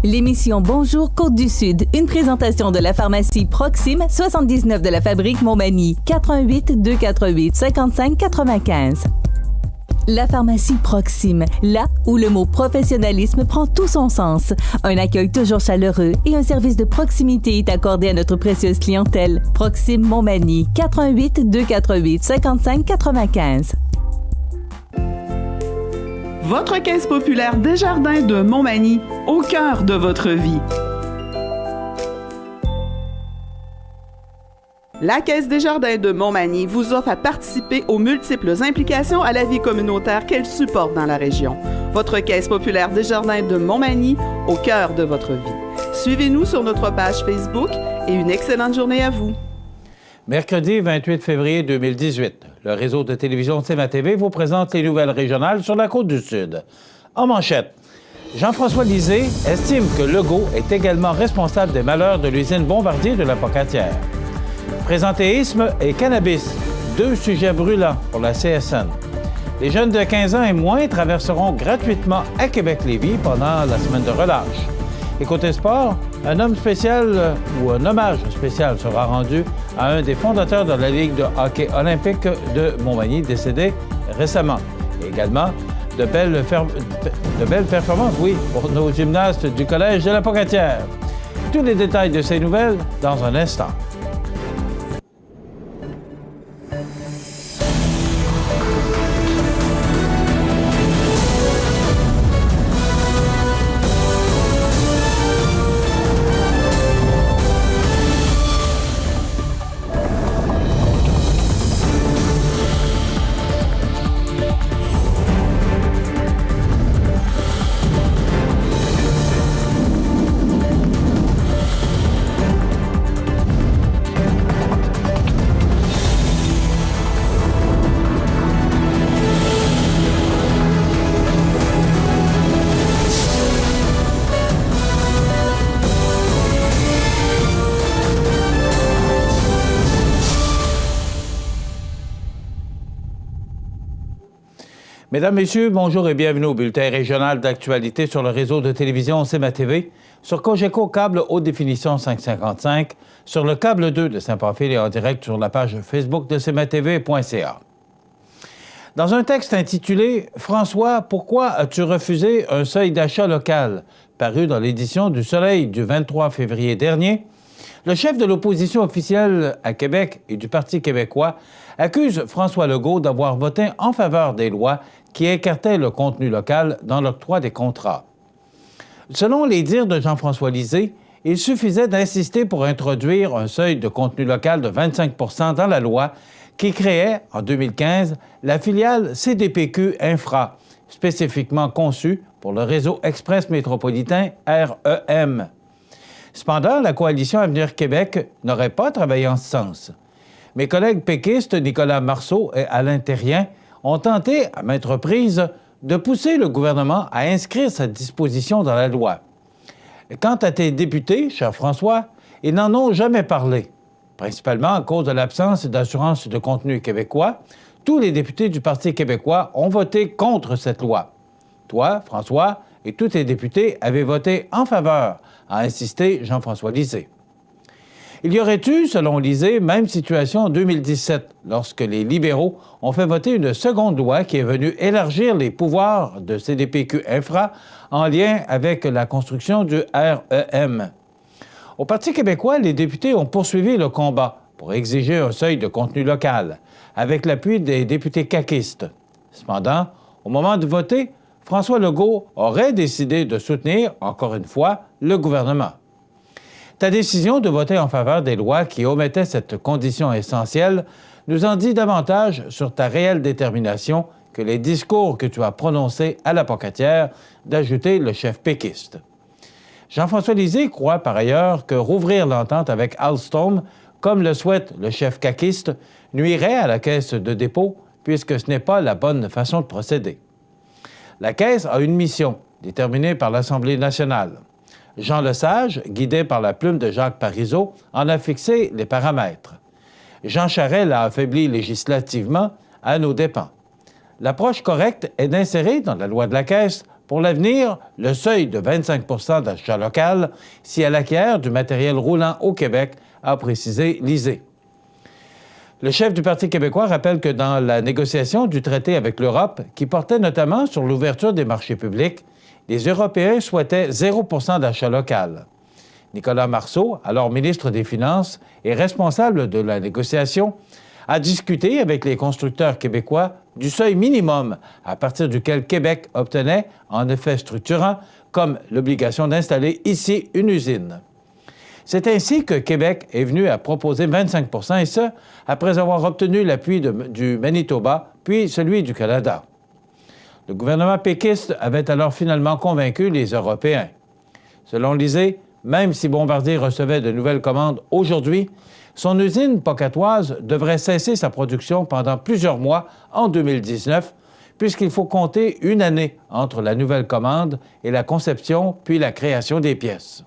L'émission Bonjour Côte-du-Sud, une présentation de la pharmacie Proxime, 79 de la fabrique Montmagny, 88 248 55 95. La pharmacie Proxime, là où le mot professionnalisme prend tout son sens. Un accueil toujours chaleureux et un service de proximité est accordé à notre précieuse clientèle. Proxime Montmagny, 88 248 55 95. Votre caisse populaire Desjardins de Montmagny, au cœur de votre vie. La Caisse Desjardins de Montmagny vous offre à participer aux multiples implications à la vie communautaire qu'elle supporte dans la région. Votre Caisse populaire Desjardins de Montmagny, au cœur de votre vie. Suivez-nous sur notre page Facebook et une excellente journée à vous. Mercredi 28 février 2018, le réseau de télévision CMA-TV vous présente les nouvelles régionales sur la Côte-du-Sud. En manchette, Jean-François Lisée estime que Legault est également responsable des malheurs de l'usine Bombardier de la Pocatière. Présentéisme et cannabis, deux sujets brûlants pour la CSN. Les jeunes de 15 ans et moins traverseront gratuitement à Québec-Lévis pendant la semaine de relâche. Et côté sport, un homme spécial ou un hommage spécial sera rendu à un des fondateurs de la Ligue de hockey olympique de Montmagny, décédé récemment. Et également, de belles performances, pour nos gymnastes du Collège de la Pocatière. Tous les détails de ces nouvelles dans un instant. Mesdames, Messieurs, bonjour et bienvenue au bulletin régional d'actualité sur le réseau de télévision CMA-TV, sur Cogeco Câble Haute Définition 555, sur le câble 2 de Saint-Pamphile et en direct sur la page Facebook de CMA-TV.ca. Dans un texte intitulé « François, pourquoi as-tu refusé un seuil d'achat local ?» paru dans l'édition du Soleil du 23 février dernier, le chef de l'opposition officielle à Québec et du Parti québécois accuse François Legault d'avoir voté en faveur des lois qui écartaient le contenu local dans l'octroi des contrats. Selon les dires de Jean-François Lisée, il suffisait d'insister pour introduire un seuil de contenu local de 25 % dans la loi qui créait, en 2015, la filiale CDPQ Infra, spécifiquement conçue pour le réseau express métropolitain REM. Cependant, la coalition Avenir Québec n'aurait pas travaillé en ce sens. Mes collègues péquistes Nicolas Marceau et Alain Terrien ont tenté, à maintes reprises, de pousser le gouvernement à inscrire cette disposition dans la loi. Quant à tes députés, cher François, ils n'en ont jamais parlé. Principalement à cause de l'absence d'assurance de contenu québécois, tous les députés du Parti québécois ont voté contre cette loi. Toi, François, et tous tes députés avaient voté en faveur, a insisté Jean-François Lisée. Il y aurait eu, selon Lisée, même situation en 2017, lorsque les libéraux ont fait voter une seconde loi qui est venue élargir les pouvoirs de CDPQ Infra en lien avec la construction du REM. Au Parti québécois, les députés ont poursuivi le combat pour exiger un seuil de contenu local, avec l'appui des députés caquistes. Cependant, au moment de voter, François Legault aurait décidé de soutenir, encore une fois, le gouvernement. Ta décision de voter en faveur des lois qui omettaient cette condition essentielle nous en dit davantage sur ta réelle détermination que les discours que tu as prononcés à la Pocatière, d'ajouter le chef péquiste. Jean-François Lisée croit par ailleurs que rouvrir l'entente avec Alstom, comme le souhaite le chef caquiste, nuirait à la Caisse de dépôt puisque ce n'est pas la bonne façon de procéder. La Caisse a une mission déterminée par l'Assemblée nationale. Jean Lesage, guidé par la plume de Jacques Parizeau, en a fixé les paramètres. Jean Charest l'a affaibli législativement à nos dépens. L'approche correcte est d'insérer dans la loi de la Caisse Pour l'avenir, le seuil de 25 d'achat local si elle acquiert du matériel roulant au Québec, a précisé Lisée. Le chef du Parti québécois rappelle que dans la négociation du traité avec l'Europe, qui portait notamment sur l'ouverture des marchés publics, les Européens souhaitaient 0 d'achat local. Nicolas Marceau, alors ministre des Finances et responsable de la négociation, a discuté avec les constructeurs québécois du seuil minimum à partir duquel Québec obtenait, en effet structurant, comme l'obligation d'installer ici une usine. C'est ainsi que Québec est venu à proposer 25 et ce, après avoir obtenu l'appui du Manitoba, puis celui du Canada. Le gouvernement péquiste avait alors finalement convaincu les Européens. Selon Lisée, même si Bombardier recevait de nouvelles commandes aujourd'hui, son usine pocatoise devrait cesser sa production pendant plusieurs mois en 2019, puisqu'il faut compter une année entre la nouvelle commande et la conception puis la création des pièces.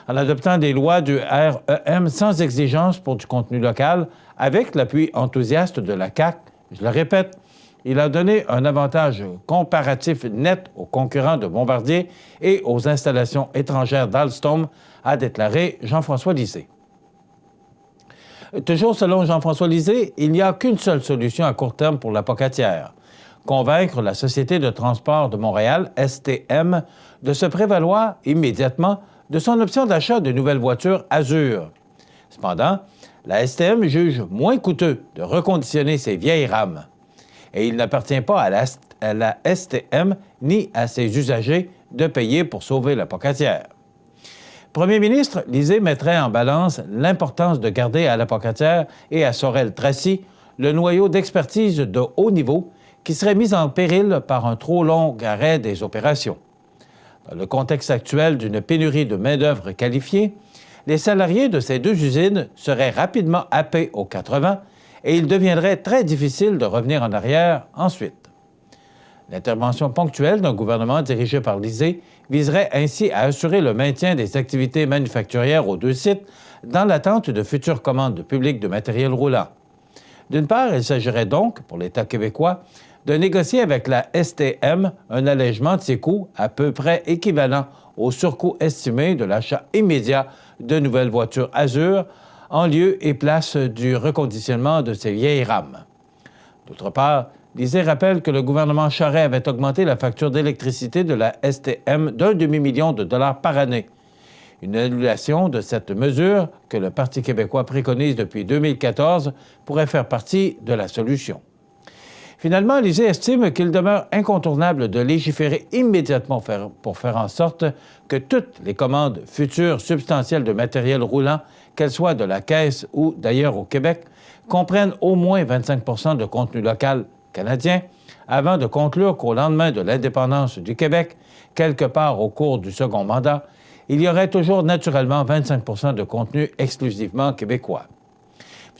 En adoptant des lois du REM sans exigence pour du contenu local, avec l'appui enthousiaste de la CAQ, je le répète, il a donné un avantage comparatif net aux concurrents de Bombardier et aux installations étrangères d'Alstom, a déclaré Jean-François Lisée. Toujours selon Jean-François Lisée, il n'y a qu'une seule solution à court terme pour la pocatière: convaincre la Société de transport de Montréal, STM, de se prévaloir immédiatement de son option d'achat de nouvelles voitures Azur. Cependant, la STM juge moins coûteux de reconditionner ses vieilles rames. Et il n'appartient pas à la STM ni à ses usagers de payer pour sauver la pocatière. Premier ministre, Lisée mettrait en balance l'importance de garder à la pocatière et à Sorel-Tracy le noyau d'expertise de haut niveau qui serait mis en péril par un trop long arrêt des opérations. Dans le contexte actuel d'une pénurie de main-d'œuvre qualifiée, les salariés de ces deux usines seraient rapidement happés aux 80 et il deviendrait très difficile de revenir en arrière ensuite. L'intervention ponctuelle d'un gouvernement dirigé par Lisée viserait ainsi à assurer le maintien des activités manufacturières aux deux sites dans l'attente de futures commandes publiques de matériel roulant. D'une part, il s'agirait donc, pour l'État québécois, de négocier avec la STM un allègement de ses coûts à peu près équivalent au surcoût estimé de l'achat immédiat de nouvelles voitures Azur en lieu et place du reconditionnement de ces vieilles rames. D'autre part, Lisée rappelle que le gouvernement Charest avait augmenté la facture d'électricité de la STM d'1 demi-million de dollars par année. Une annulation de cette mesure, que le Parti québécois préconise depuis 2014, pourrait faire partie de la solution. Finalement, Lisée estime qu'il demeure incontournable de légiférer immédiatement pour faire en sorte que toutes les commandes futures substantielles de matériel roulant, qu'elles soient de la Caisse ou d'ailleurs au Québec, comprennent au moins 25 de contenu local canadien, avant de conclure qu'au lendemain de l'indépendance du Québec, quelque part au cours du second mandat, il y aurait toujours naturellement 25 de contenu exclusivement québécois.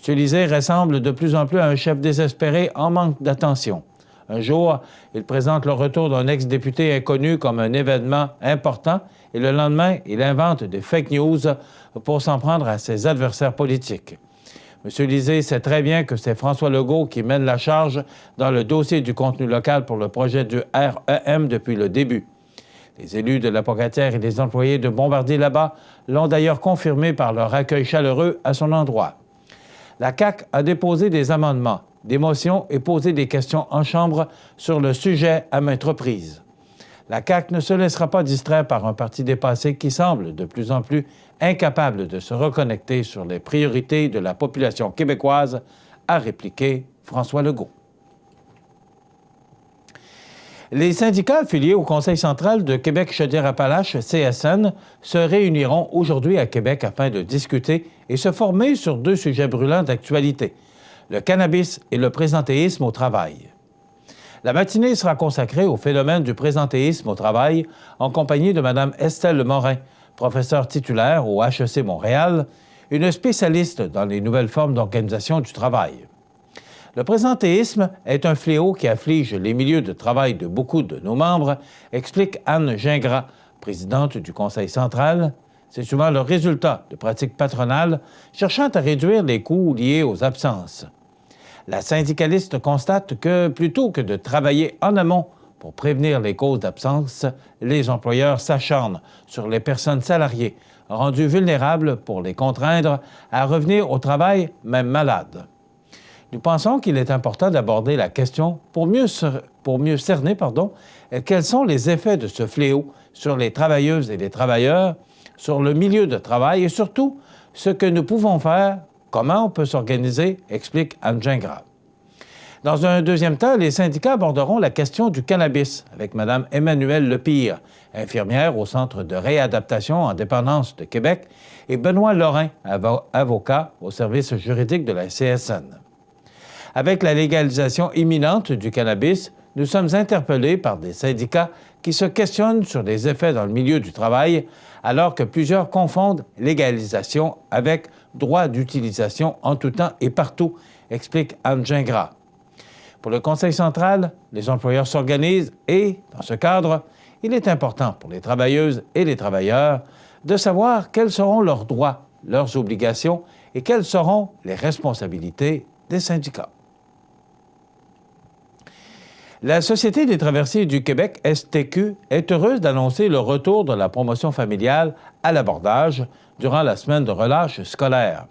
M. Lisée ressemble de plus en plus à un chef désespéré en manque d'attention. Un jour, il présente le retour d'un ex-député inconnu comme un événement important et le lendemain, il invente des fake news pour s'en prendre à ses adversaires politiques. M. Lisée sait très bien que c'est François Legault qui mène la charge dans le dossier du contenu local pour le projet du REM depuis le début. Les élus de la Pocatière et les employés de Bombardier là-bas l'ont d'ailleurs confirmé par leur accueil chaleureux à son endroit. La CAQ a déposé des amendements, des motions et posé des questions en Chambre sur le sujet à maintes reprises. La CAQ ne se laissera pas distraire par un parti dépassé qui semble de plus en plus incapable de se reconnecter sur les priorités de la population québécoise, a répliqué François Legault. Les syndicats affiliés au Conseil central de Québec-Chaudière-Appalaches, CSN, se réuniront aujourd'hui à Québec afin de discuter et se former sur deux sujets brûlants d'actualité, le cannabis et le présentéisme au travail. La matinée sera consacrée au phénomène du présentéisme au travail en compagnie de Mme Estelle Morin, professeure titulaire au HEC Montréal, une spécialiste dans les nouvelles formes d'organisation du travail. Le présentéisme est un fléau qui afflige les milieux de travail de beaucoup de nos membres, explique Anne Gingras, présidente du Conseil central. C'est souvent le résultat de pratiques patronales cherchant à réduire les coûts liés aux absences. La syndicaliste constate que, plutôt que de travailler en amont Pour prévenir les causes d'absence, les employeurs s'acharnent sur les personnes salariées, rendues vulnérables pour les contraindre à revenir au travail, même malades. Nous pensons qu'il est important d'aborder la question pour mieux cerner quels sont les effets de ce fléau sur les travailleuses et les travailleurs, sur le milieu de travail et surtout ce que nous pouvons faire, comment on peut s'organiser, explique Anne Gingras. Dans un deuxième temps, les syndicats aborderont la question du cannabis avec Mme Emmanuelle Lepire, infirmière au Centre de réadaptation en dépendance de Québec, et Benoît Lorrain, avocat au service juridique de la CSN. Avec la légalisation imminente du cannabis, nous sommes interpellés par des syndicats qui se questionnent sur les effets dans le milieu du travail, alors que plusieurs confondent légalisation avec droit d'utilisation en tout temps et partout, explique Anne Gingras. Pour le Conseil central, les employeurs s'organisent et, dans ce cadre, il est important pour les travailleuses et les travailleurs de savoir quels seront leurs droits, leurs obligations et quelles seront les responsabilités des syndicats. La Société des traversiers du Québec, STQ, est heureuse d'annoncer le retour de la promotion familiale à l'abordage durant la semaine de relâche scolaire.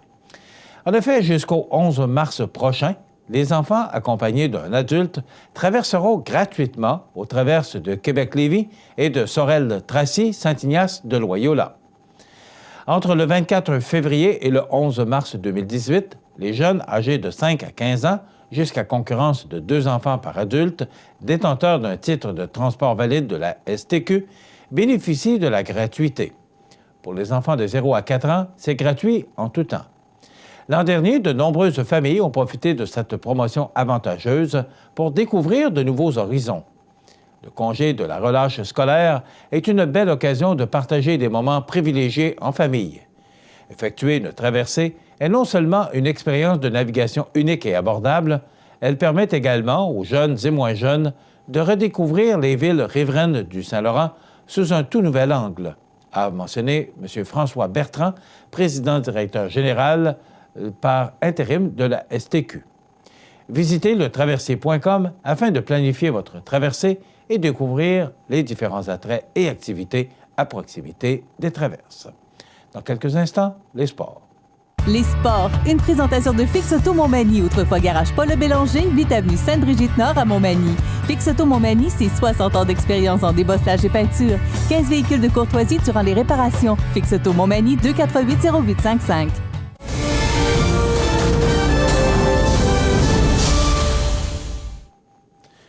En effet, jusqu'au 11 mars prochain, les enfants accompagnés d'un adulte traverseront gratuitement aux traverses de Québec-Lévis et de Sorel-Tracy-Saint-Ignace-de-Loyola. Entre le 24 février et le 11 mars 2018, les jeunes âgés de 5 à 15 ans, jusqu'à concurrence de 2 enfants par adulte, détenteurs d'un titre de transport valide de la STQ, bénéficient de la gratuité. Pour les enfants de 0 à 4 ans, c'est gratuit en tout temps. L'an dernier, de nombreuses familles ont profité de cette promotion avantageuse pour découvrir de nouveaux horizons. Le congé de la relâche scolaire est une belle occasion de partager des moments privilégiés en famille. Effectuer une traversée est non seulement une expérience de navigation unique et abordable, elle permet également aux jeunes et moins jeunes de redécouvrir les villes riveraines du Saint-Laurent sous un tout nouvel angle, a mentionné M. François Bertrand, président-directeur général par intérim de la STQ. Visitez le traversier.com afin de planifier votre traversée et découvrir les différents attraits et activités à proximité des traverses. Dans quelques instants, les sports. Les sports, une présentation de Fix Auto Montmagny, autrefois garage Paul Bélanger, 8 avenue Sainte-Brigitte-Nord à Montmagny. Fix Auto Montmagny, c'est 60 ans d'expérience en débosselage et peinture. 15 véhicules de courtoisie durant les réparations. Fix Auto Montmagny, 248-0855.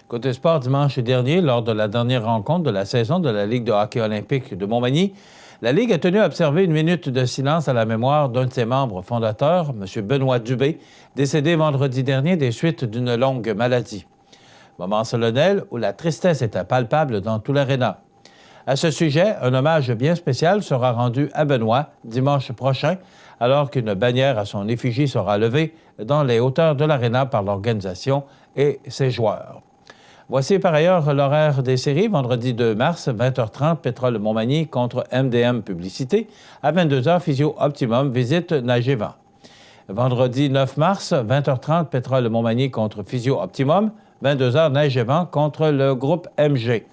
Côté sport, dimanche dernier, lors de la dernière rencontre de la saison de la Ligue de hockey olympique de Montmagny, la Ligue a tenu à observer une minute de silence à la mémoire d'un de ses membres fondateurs, M. Benoît Dubé, décédé vendredi dernier des suites d'une longue maladie. Moment solennel où la tristesse était palpable dans tout l'aréna. À ce sujet, un hommage bien spécial sera rendu à Benoît dimanche prochain, alors qu'une bannière à son effigie sera levée dans les hauteurs de l'aréna par l'organisation et ses joueurs. Voici par ailleurs l'horaire des séries. Vendredi 2 mars, 20h30, Pétrole Montmagny contre MDM Publicité. À 22h, Physio Optimum visite Nagevan. Vendredi 9 mars, 20h30, Pétrole Montmagny contre Physio Optimum. 22h, Nagevan contre le groupe MG.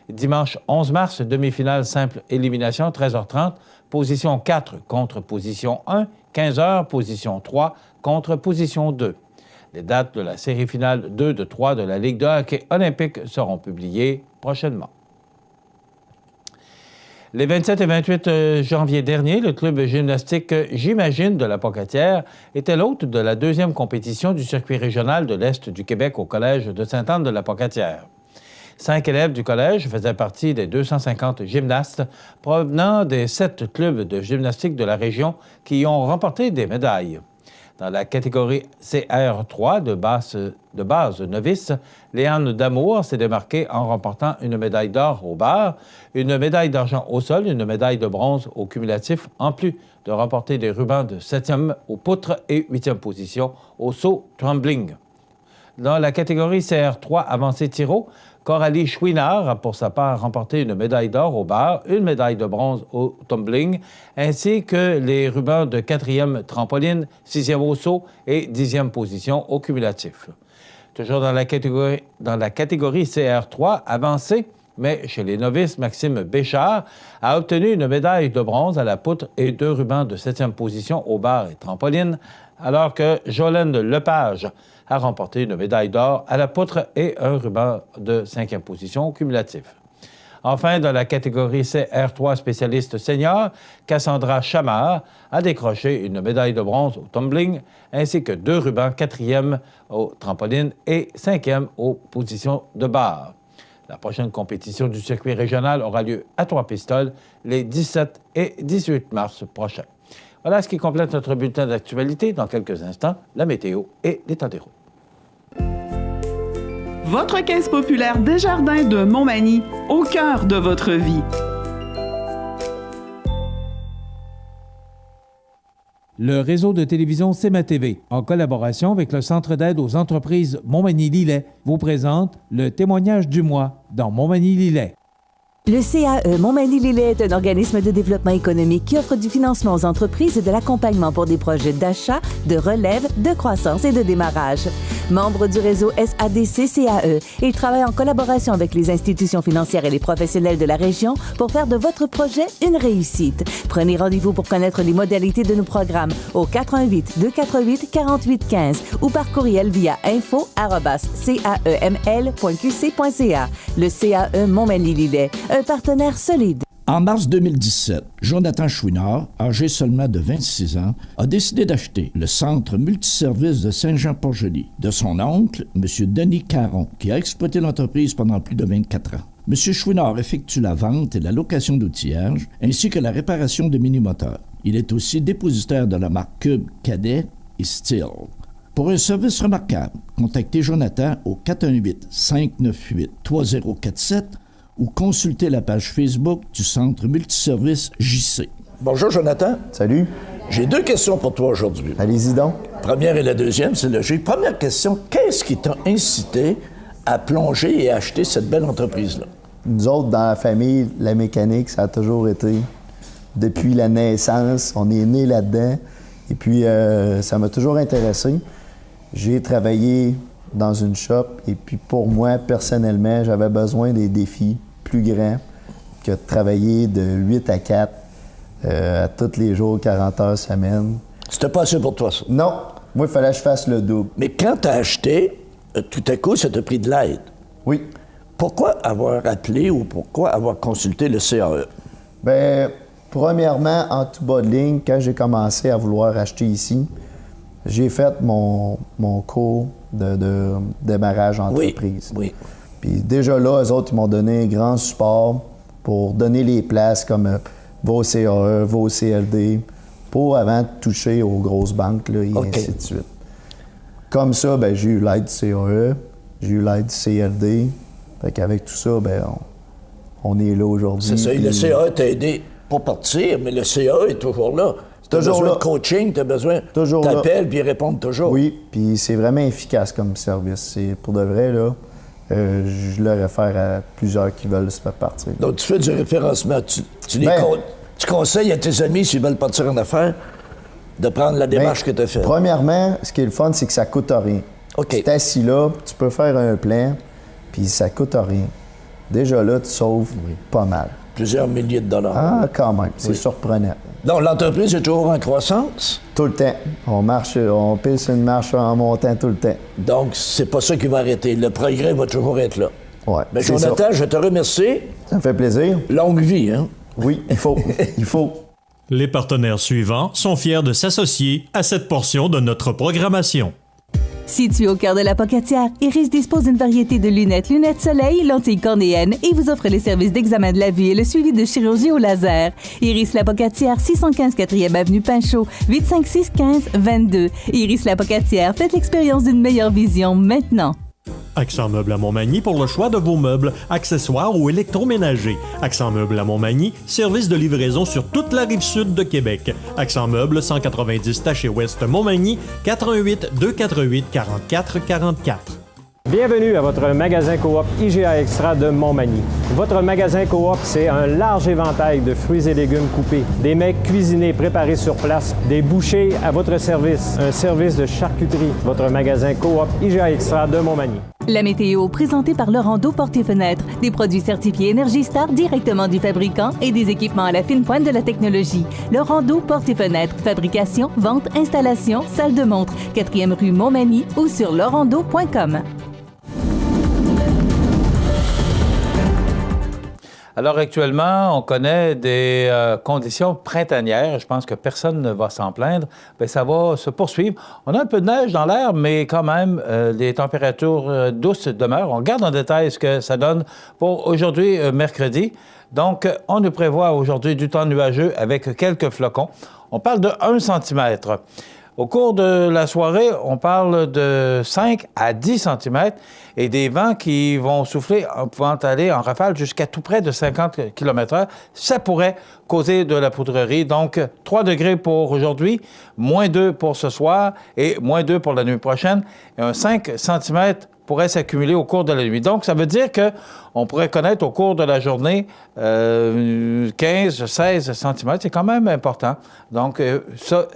Dimanche 11 mars, demi-finale simple élimination, 13h30, position 4 contre position 1. 15h, position 3 contre position 2. Les dates de la série finale 2 de 3 de la Ligue de hockey olympique seront publiées prochainement. Les 27 et 28 janvier dernier, le club gymnastique J'imagine de la Pocatière était l'hôte de la deuxième compétition du circuit régional de l'Est du Québec au collège de Sainte-Anne de la Pocatière. 5 élèves du collège faisaient partie des 250 gymnastes provenant des 7 clubs de gymnastique de la région qui y ont remporté des médailles. Dans la catégorie CR3 de base novice, Léane Damour s'est démarquée en remportant une médaille d'or au bar, une médaille d'argent au sol, une médaille de bronze au cumulatif, en plus de remporter des rubans de 7e aux poutres et 8e position au saut tumbling. Dans la catégorie CR3 avancée tiro, Coralie Chouinard a pour sa part remporté une médaille d'or au bar, une médaille de bronze au tumbling, ainsi que les rubans de 4e trampoline, 6e au saut et 10e position au cumulatif. Toujours dans la catégorie CR3 avancée, mais chez les novices, Maxime Béchard a obtenu une médaille de bronze à la poutre et 2 rubans de 7e position au bar et trampoline, alors que Jolène Lepage a remporté une médaille d'or à la poutre et un ruban de 5e position cumulatif. Enfin, dans la catégorie CR3 spécialiste senior, Cassandra Chamard a décroché une médaille de bronze au tumbling, ainsi que 2 rubans 4e au trampoline et 5e aux positions de barre. La prochaine compétition du circuit régional aura lieu à Trois-Pistoles les 17 et 18 mars prochains. Voilà ce qui complète notre bulletin d'actualité. Dans quelques instants, la météo et l'état des routes. Votre caisse populaire Desjardins de Montmagny, au cœur de votre vie. Le réseau de télévision CMA-TV, en collaboration avec le Centre d'aide aux entreprises Montmagny-Lillet, vous présente le témoignage du mois dans Montmagny-Lillet. Le CAE Montmagny-Lillet est un organisme de développement économique qui offre du financement aux entreprises et de l'accompagnement pour des projets d'achat, de relève, de croissance et de démarrage. Membre du réseau SADC-CAE, il travaille en collaboration avec les institutions financières et les professionnels de la région pour faire de votre projet une réussite. Prenez rendez-vous pour connaître les modalités de nos programmes au 418-248-4815 ou par courriel via info@caeml.qc.ca. Le CAE Montmagny-Lillet, un partenaire solide. En mars 2017, Jonathan Chouinard, âgé seulement de 26 ans, a décidé d'acheter le centre multiservice de Saint-Jean-Port-Joli de son oncle, M. Denis Caron, qui a exploité l'entreprise pendant plus de 24 ans. M. Chouinard effectue la vente et la location d'outillage, ainsi que la réparation de mini-moteurs. Il est aussi dépositaire de la marque Cube, Cadet et Steel. Pour un service remarquable, contactez Jonathan au 418-598-3047 ou consultez la page Facebook du Centre Multiservice JC. Bonjour, Jonathan. Salut. J'ai 2 questions pour toi aujourd'hui. Allez-y donc. Première et la deuxième, c'est logique. Première question, qu'est-ce qui t'a incité à plonger et à acheter cette belle entreprise-là? Nous autres, dans la famille, la mécanique, ça a toujours été. Depuis la naissance, on est né là-dedans. Et puis, ça m'a toujours intéressé. J'ai travaillé dans une shop. Et puis pour moi, personnellement, j'avais besoin des défis plus grands que de travailler de 8 à 4 à tous les jours, 40 heures semaine. C'était pas assez pour toi, ça? Non. Moi, il fallait que je fasse le double. Mais quand tu as acheté, tout à coup, ça t'a pris de l'aide. Oui. Pourquoi avoir appelé ou pourquoi avoir consulté le CAE? Bien, premièrement, en tout bas de ligne, quand j'ai commencé à vouloir acheter ici, j'ai fait mon cours de démarrage entreprise. Oui. Puis déjà là, eux autres, ils m'ont donné un grand support pour donner les places comme vos CAE, vos CLD, pour avant de toucher aux grosses banques, là, et ainsi de suite. Comme ça, ben, j'ai eu l'aide du CAE, j'ai eu l'aide du CLD. Fait qu'avec tout ça, ben, on est là aujourd'hui. C'est ça, puis... le CAE t'a aidé pour partir, mais le CAE est toujours là. Tu as besoin de coaching, tu as besoin... T'appelles, puis ils répondent toujours. Oui, puis c'est vraiment efficace comme service. C'est pour de vrai, là, je le réfère à plusieurs qui veulent se faire partir. Donc, tu fais du référencement. Tu conseilles à tes amis, s'ils veulent partir en affaires, de prendre la démarche que tu as faite. Premièrement, ce qui est le fun, c'est que ça coûte rien. OK. Tu es assis là, tu peux faire un plan, puis ça coûte rien. Déjà là, tu sauves pas mal. Plusieurs milliers de dollars. Ah, quand même. C'est surprenant. Donc, l'entreprise est toujours en croissance? Tout le temps. On pile sur une marche en montant tout le temps. Donc, c'est pas ça qui va arrêter. Le progrès va toujours être là. Oui. Mais Jonathan, je te remercie. Ça me fait plaisir. Longue vie, hein? Oui, il faut. Il faut. Les partenaires suivants sont fiers de s'associer à cette portion de notre programmation. Situé au cœur de la Pocatière, Iris dispose d'une variété de lunettes soleil, lentilles cornéennes et vous offre les services d'examen de la vue et le suivi de chirurgie au laser. Iris La Pocatière, 615 4e Avenue Pinchot, 856 15 22. Iris La Pocatière, faites l'expérience d'une meilleure vision maintenant. Accent Meubles à Montmagny pour le choix de vos meubles, accessoires ou électroménagers. Accent Meubles à Montmagny, service de livraison sur toute la rive sud de Québec. Accent Meubles, 190 Taché Ouest Montmagny, 418 248 44 44. Bienvenue à votre magasin Coop IGA Extra de Montmagny. Votre magasin Coop, c'est un large éventail de fruits et légumes coupés, des mets cuisinés préparés sur place, des bouchées à votre service, un service de charcuterie. Votre magasin Coop IGA Extra de Montmagny. La météo, présentée par Laurando Portes et Fenêtres. Des produits certifiés Énergie Star directement du fabricant et des équipements à la fine pointe de la technologie. Laurando Portes et Fenêtres. Fabrication, vente, installation, salle de montre. 4e rue Montmagny ou sur laurando.com. Alors actuellement, on connaît des conditions printanières. Je pense que personne ne va s'en plaindre. Bien, ça va se poursuivre. On a un peu de neige dans l'air, mais quand même, les températures douces demeurent. On regarde en détail ce que ça donne pour aujourd'hui, mercredi. Donc, on nous prévoit aujourd'hui du temps nuageux avec quelques flocons. On parle de 1 cm. Au cours de la soirée, on parle de 5 à 10 cm et des vents qui vont souffler, pouvant aller en rafale jusqu'à tout près de 50 km/h. Ça pourrait causer de la poudrerie. Donc, 3 degrés pour aujourd'hui, moins 2 pour ce soir et moins 2 pour la nuit prochaine. Et un 5 cm pourrait s'accumuler au cours de la nuit. Donc, ça veut dire qu'on pourrait connaître au cours de la journée 15-16 cm. C'est quand même important. Donc, ça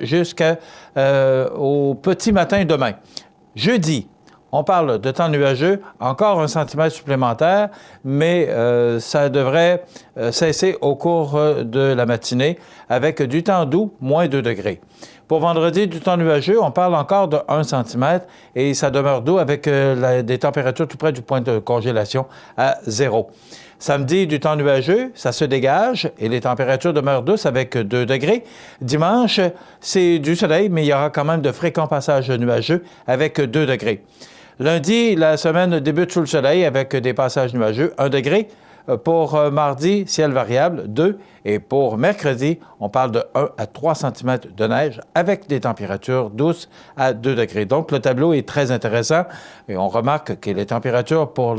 jusqu'au petit matin demain. Jeudi, on parle de temps nuageux, encore 1 cm supplémentaire, mais ça devrait cesser au cours de la matinée avec du temps doux, moins 2 degrés. Pour vendredi, du temps nuageux, on parle encore de 1 cm et ça demeure doux avec des températures tout près du point de congélation à 0. Samedi, du temps nuageux, ça se dégage et les températures demeurent douces avec 2 degrés. Dimanche, c'est du soleil, mais il y aura quand même de fréquents passages nuageux avec 2 degrés. Lundi, la semaine débute sous le soleil avec des passages nuageux, 1 degré. Pour mardi, ciel variable, 2. Et pour mercredi, on parle de 1 à 3 cm de neige avec des températures douces à 2 degrés. Donc, le tableau est très intéressant et on remarque que les températures pour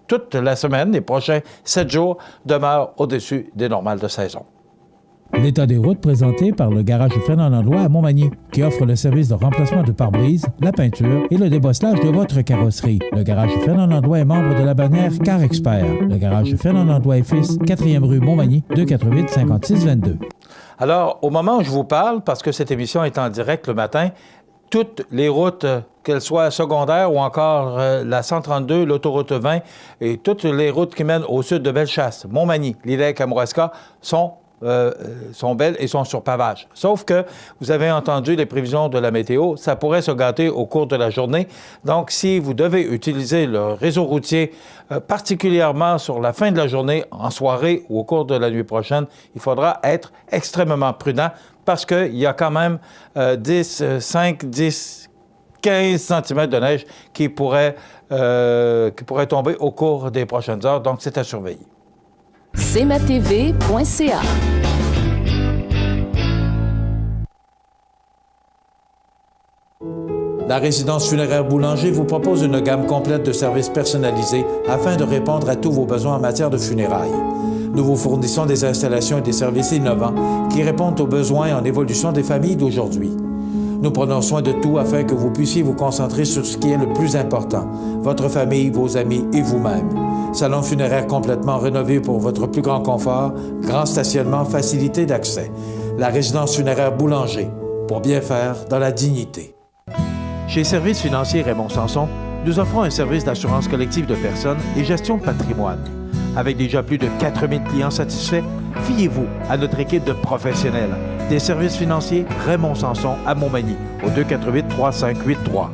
toute la semaine, les prochains 7 jours, demeurent au-dessus des normales de saison. L'état des routes présenté par le garage Fernand Landlois à Montmagny, qui offre le service de remplacement de pare-brise, la peinture et le débosselage de votre carrosserie. Le garage Fernand Landlois est membre de la bannière Car Expert. Le garage Fernand Landlois et Fils, 4e rue Montmagny, 248-5622. Alors, au moment où je vous parle, parce que cette émission est en direct le matin, toutes les routes, qu'elles soient secondaires ou encore la 132, l'autoroute 20 et toutes les routes qui mènent au sud de Bellechasse, Montmagny, Lilley-Kamouraska sont belles et sont sur pavage. Sauf que vous avez entendu les prévisions de la météo, ça pourrait se gâter au cours de la journée. Donc, si vous devez utiliser le réseau routier, particulièrement sur la fin de la journée, en soirée ou au cours de la nuit prochaine, il faudra être extrêmement prudent parce qu'il y a quand même 5, 10, 15 cm de neige qui pourrait tomber au cours des prochaines heures. Donc, c'est à surveiller. cmatv.ca. La résidence funéraire Boulanger vous propose une gamme complète de services personnalisés afin de répondre à tous vos besoins en matière de funérailles. Nous vous fournissons des installations et des services innovants qui répondent aux besoins en évolution des familles d'aujourd'hui. Nous prenons soin de tout afin que vous puissiez vous concentrer sur ce qui est le plus important, votre famille, vos amis et vous-même. Salon funéraire complètement rénové pour votre plus grand confort, grand stationnement, facilité d'accès. La résidence funéraire Boulanger, pour bien faire dans la dignité. Chez Services financiers Raymond Sanson, nous offrons un service d'assurance collective de personnes et gestion de patrimoine. Avec déjà plus de 4000 clients satisfaits, fiez-vous à notre équipe de professionnels. Des services financiers Raymond Sanson à Montmagny, au 248-3583.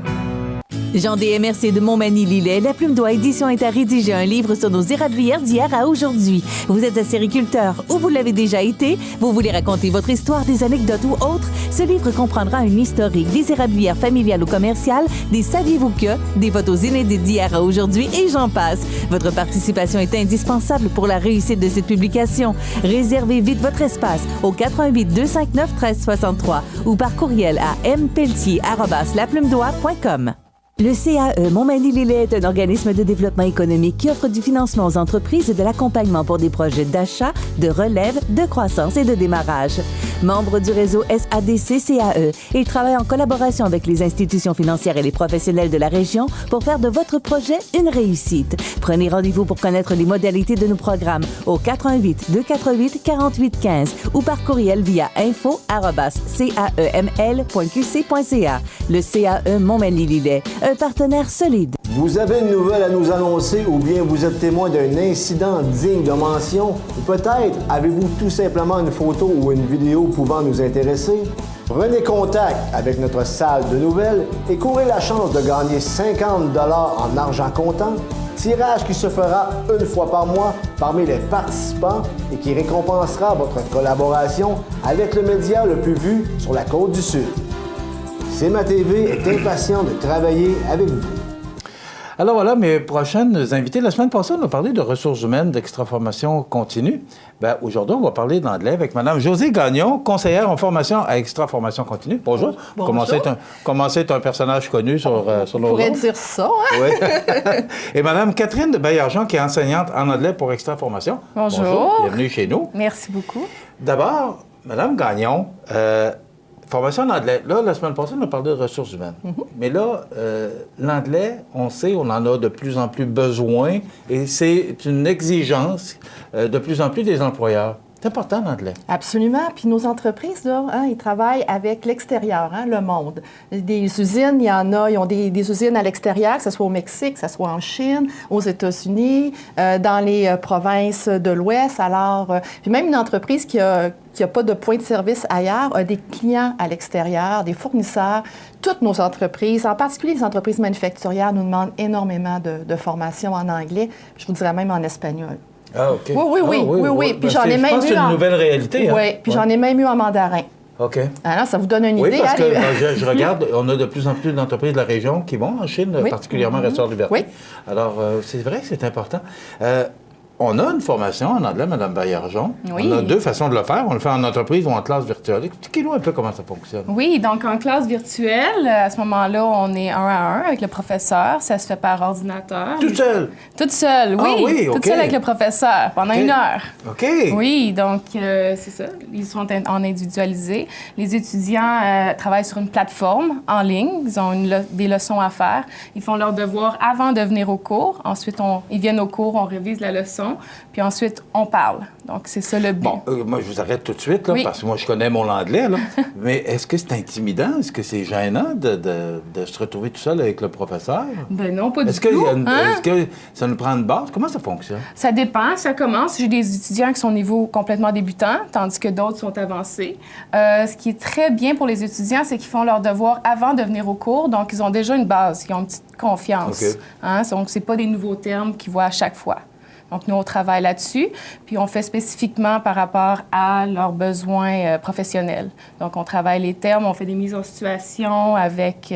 Jean DMRC de Montmagny-Lilley, La Plume d'Oie Édition est à rédiger un livre sur nos érablières d'hier à aujourd'hui. Vous êtes acériculteur ou vous l'avez déjà été, vous voulez raconter votre histoire, des anecdotes ou autres, ce livre comprendra un historique des érablières familiales ou commerciales, des saviez-vous que, des photos inédites d'hier à aujourd'hui et j'en passe. Votre participation est indispensable pour la réussite de cette publication. Réservez vite votre espace au 88 259 1363 ou par courriel à mpelletier@laplumedoie.com. Le CAE Montmagny-Lilley est un organisme de développement économique qui offre du financement aux entreprises et de l'accompagnement pour des projets d'achat, de relève, de croissance et de démarrage. Membre du réseau SADC-CAE, il travaille en collaboration avec les institutions financières et les professionnels de la région pour faire de votre projet une réussite. Prenez rendez-vous pour connaître les modalités de nos programmes au 418-248-4815 ou par courriel via info@caeml.qc.ca. Le CAE Montmagny-Lillet, un partenaire solide. Vous avez une nouvelle à nous annoncer ou bien vous êtes témoin d'un incident digne de mention ou peut-être avez-vous tout simplement une photo ou une vidéo pouvant nous intéresser? Prenez contact avec notre salle de nouvelles et courez la chance de gagner 50 $ en argent comptant, tirage qui se fera une fois par mois parmi les participants et qui récompensera votre collaboration avec le média le plus vu sur la Côte-du-Sud. CMA-TV est impatient de travailler avec vous. Alors voilà, mes prochaines invités. La semaine passée, on a parlé de ressources humaines, d'extra-formation continue. Bien, aujourd'hui, on va parler d'anglais avec Mme Josée Gagnon, conseillère en formation à extra-formation continue. Bonjour. Bonjour. Commencez être un personnage connu sur nos On pourrait dire ça, hein? Oui. Et Mme Catherine de Baillargeon, qui est enseignante en anglais pour extra-formation. Bonjour. Bienvenue chez nous. Merci beaucoup. D'abord, Mme Gagnon, formation en anglais. Là, la semaine passée, on a parlé de ressources humaines. Mais là, l'anglais, on sait, on en a de plus en plus besoin et c'est une exigence de plus en plus des employeurs. C'est important, l'anglais. Absolument. Puis nos entreprises, là, hein, ils travaillent avec l'extérieur, hein, le monde. Des usines, il y en a, ils ont des usines à l'extérieur, que ce soit au Mexique, que ce soit en Chine, aux États-Unis, dans les provinces de l'Ouest. Alors, puis même une entreprise qui a pas de point de service ailleurs, a des clients à l'extérieur, des fournisseurs. Toutes nos entreprises, en particulier les entreprises manufacturières, nous demandent énormément de formation en anglais, je vous dirais même en espagnol. Ah, OK. Oui. Puis j'en ai même eu c'est une nouvelle réalité. Oui, puis j'en ai même eu en mandarin. OK. Alors, ça vous donne une idée. Oui, parce que je regarde, on a de plus en plus d'entreprises de la région qui vont en Chine, particulièrement Restaurant Liberté. Oui. Alors, c'est vrai que c'est important. On a une formation en anglais, Mme Baillargeon. Oui. On a deux façons de le faire. On le fait en entreprise ou en classe virtuelle. Expliquez-nous un peu comment ça fonctionne. Oui, donc en classe virtuelle, à ce moment-là, on est 1 à 1 avec le professeur. Ça se fait par ordinateur. Toute seule? Toute seule, oui. Ah, oui, OK. Toute seule avec le professeur pendant 1 heure. OK. Oui, donc c'est ça. Ils sont en individualisé. Les étudiants travaillent sur une plateforme en ligne. Ils ont des leçons à faire. Ils font leurs devoirs avant de venir au cours. Ensuite, ils viennent au cours, on révise la leçon. Puis ensuite, on parle. Donc, c'est ça le but. Bon, moi, je vous arrête tout de suite, là, parce que moi, je connais mon anglais, là. Mais est-ce que c'est intimidant? Est-ce que c'est gênant de se retrouver tout seul avec le professeur? Ben non, pas du tout. Est-ce que ça nous prend une base? Comment ça fonctionne? Ça dépend, ça commence. J'ai des étudiants qui sont au niveau complètement débutant, tandis que d'autres sont avancés. Ce qui est très bien pour les étudiants, c'est qu'ils font leurs devoirs avant de venir au cours. Donc, ils ont déjà une base, ils ont une petite confiance. Okay. Hein? Donc, c'est pas des nouveaux termes qu'ils voient à chaque fois. Donc, nous, on travaille là-dessus, puis on fait spécifiquement par rapport à leurs besoins professionnels. Donc, on travaille les termes, on fait des mises en situation avec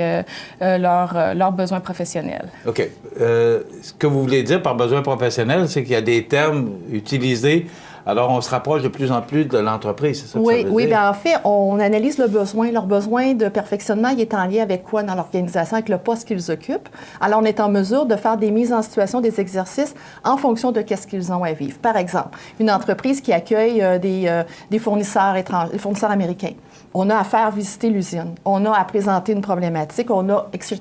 leurs besoins professionnels. OK. Ce que vous voulez dire par besoin professionnel, c'est qu'il y a des termes utilisés. Alors, on se rapproche de plus en plus de l'entreprise, c'est ça que ça veut dire? Oui, bien en fait, on analyse le besoin. Leur besoin de perfectionnement, il est en lien avec quoi dans l'organisation, avec le poste qu'ils occupent. Alors, on est en mesure de faire des mises en situation, des exercices en fonction de qu'est-ce qu'ils ont à vivre. Par exemple, une entreprise qui accueille des fournisseurs étrangers, des fournisseurs américains. On a à faire visiter l'usine. On a à présenter une problématique, etc.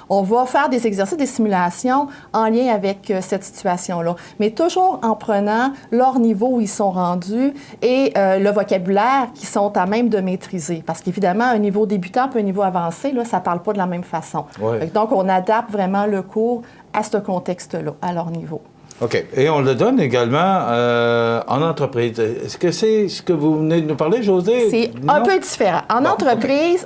On va faire des exercices, des simulations en lien avec cette situation-là. Mais toujours en prenant leur niveau où ils sont rendus et le vocabulaire qu'ils sont à même de maîtriser. Parce qu'évidemment, un niveau débutant puis un niveau avancé, là, ça ne parle pas de la même façon. Ouais. Donc, on adapte vraiment le cours à ce contexte-là, à leur niveau. OK. Et on le donne également en entreprise. Est-ce que c'est ce que vous venez de nous parler, Josée? C'est un peu différent. En entreprise,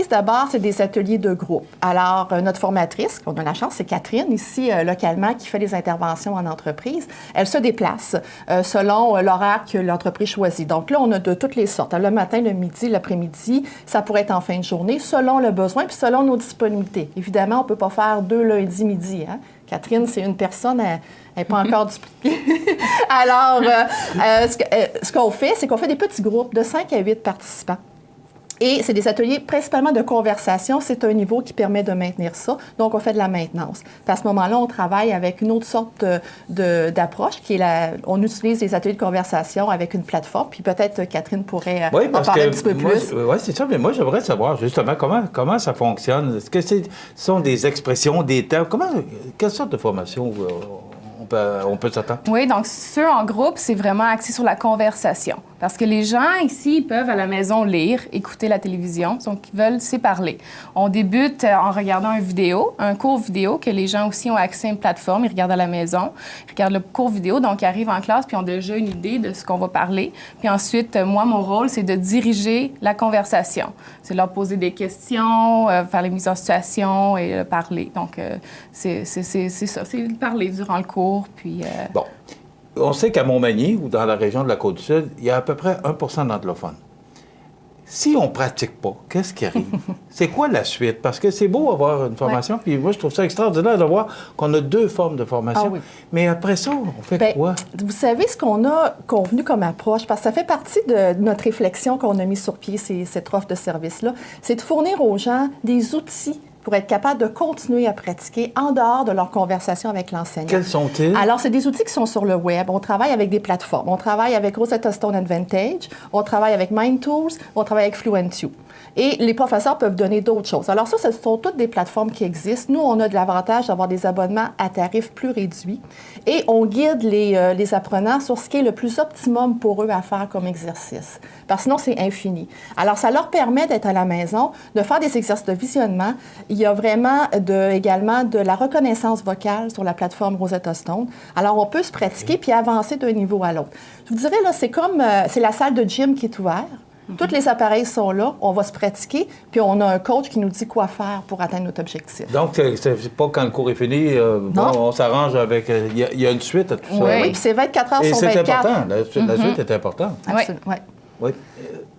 d'abord, c'est des ateliers de groupe. Alors, notre formatrice, on a la chance, c'est Catherine, ici, localement, qui fait des interventions en entreprise. Elle se déplace selon l'horaire que l'entreprise choisit. Donc là, on a de toutes les sortes. Le matin, le midi, l'après-midi, ça pourrait être en fin de journée, selon le besoin puis selon nos disponibilités. Évidemment, on ne peut pas faire 2 lundis midi, hein? Catherine, c'est une personne, elle n'est pas encore dupliquée. Alors, ce qu'on fait, c'est qu'on fait des petits groupes de 5 à 8 participants. Et c'est des ateliers principalement de conversation. C'est un niveau qui permet de maintenir ça. Donc, on fait de la maintenance. Puis à ce moment-là, on travaille avec une autre sorte d'approche qui est on utilise les ateliers de conversation avec une plateforme. Puis peut-être Catherine pourrait en parler un petit peu plus. Oui, c'est ça. Mais moi, j'aimerais savoir justement comment ça fonctionne. Est-ce que ce sont des expressions, des termes? Quelle sorte de formation on peut s'attendre? Oui, donc ceux en groupe, c'est vraiment axé sur la conversation. Parce que les gens ici, ils peuvent à la maison lire, écouter la télévision, donc ils veulent s'y parler. On débute en regardant un cours vidéo, que les gens aussi ont accès à une plateforme, ils regardent à la maison, ils regardent le cours vidéo, donc ils arrivent en classe puis ont déjà une idée de ce qu'on va parler. Puis ensuite, moi, mon rôle, c'est de diriger la conversation. C'est leur poser des questions, faire les mises en situation et parler. Donc, c'est ça, c'est parler durant le cours, puis... Bon. On sait qu'à Montmagny, ou dans la région de la Côte-du-Sud, il y a à peu près 1 % d'anglophones. Si on ne pratique pas, qu'est-ce qui arrive? C'est quoi la suite? Parce que c'est beau avoir une formation, puis moi, je trouve ça extraordinaire de voir qu'on a 2 formes de formation. Ah oui. Mais après ça, on fait quoi? Vous savez, ce qu'on a convenu comme approche, parce que ça fait partie de notre réflexion qu'on a mis sur pied, cette offre de service-là, c'est de fournir aux gens des outils pour être capable de continuer à pratiquer en dehors de leur conversation avec l'enseignant. Quels sont-ils? Alors, c'est des outils qui sont sur le web. On travaille avec des plateformes. On travaille avec Rosetta Stone Advantage, on travaille avec MindTools, on travaille avec FluentU. Et les professeurs peuvent donner d'autres choses. Alors ça, ce sont toutes des plateformes qui existent. Nous, on a de l'avantage d'avoir des abonnements à tarifs plus réduits et on guide les apprenants sur ce qui est le plus optimum pour eux à faire comme exercice. Parce que sinon, c'est infini. Alors, ça leur permet d'être à la maison, de faire des exercices de visionnement. Il y a vraiment également de la reconnaissance vocale sur la plateforme Rosetta Stone. Alors, on peut se pratiquer puis avancer d'un niveau à l'autre. Je vous dirais, là, c'est la salle de gym qui est ouverte. Tous les appareils sont là, on va se pratiquer, puis on a un coach qui nous dit quoi faire pour atteindre notre objectif. Donc, c'est pas quand le cours est fini, on s'arrange avec... Il y a une suite à tout ça. Oui, puis c'est 24 heures sur 24. Et c'est important, la suite est importante. Absolument, oui.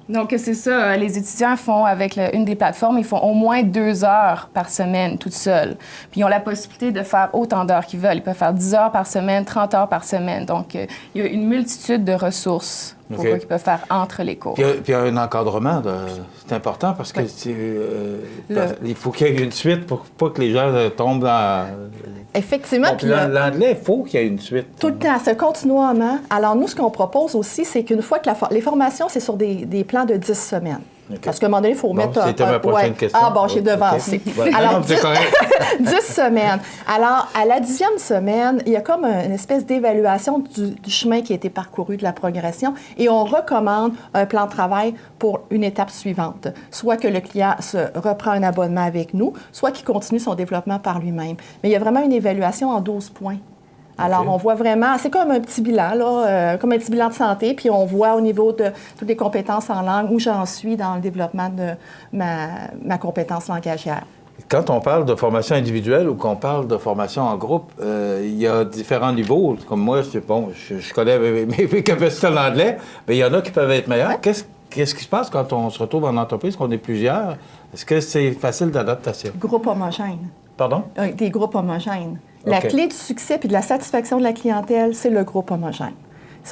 Donc, c'est ça. Les étudiants font, avec une des plateformes, ils font au moins 2 heures par semaine, toutes seules. Puis, ils ont la possibilité de faire autant d'heures qu'ils veulent. Ils peuvent faire 10 heures par semaine, 30 heures par semaine. Donc, il y a une multitude de ressources pour eux qu'ils peuvent faire entre les cours. Puis, il y a un encadrement, c'est important parce que il faut qu'il y ait une suite pour pas que les gens tombent dans... Effectivement. Puis l'anglais, il faut qu'il y ait une suite. Tout le temps, c'est continuellement. Alors, nous, ce qu'on propose aussi, c'est qu'une fois que les formations, c'est sur des plans de 10 semaines. Okay. Parce qu'à un moment donné, il faut mettre... C'était ma prochaine question. Ah bon, j'ai devancé. Okay. Alors, 10 semaines. Alors, à la 10e semaine, il y a comme une espèce d'évaluation du chemin qui a été parcouru, de la progression, et on recommande un plan de travail pour une étape suivante. Soit que le client reprend un abonnement avec nous, soit qu'il continue son développement par lui-même. Mais il y a vraiment une évaluation en 12 points. Alors, on voit vraiment, c'est comme un petit bilan, là, comme un petit bilan de santé, puis on voit au niveau de toutes les compétences en langue où j'en suis dans le développement de ma compétence langagière. Quand on parle de formation individuelle ou qu'on parle de formation en groupe, il y a différents niveaux. Comme moi, je connais mes capacités en anglais, mais il y en a qui peuvent être meilleurs. Ouais. Qu'est-ce qui se passe quand on se retrouve en entreprise, qu'on est plusieurs? Est-ce que c'est facile d'adaptation? Groupe homogène. Pardon? Des groupes homogènes. La clé du succès et de la satisfaction de la clientèle, c'est le groupe homogène.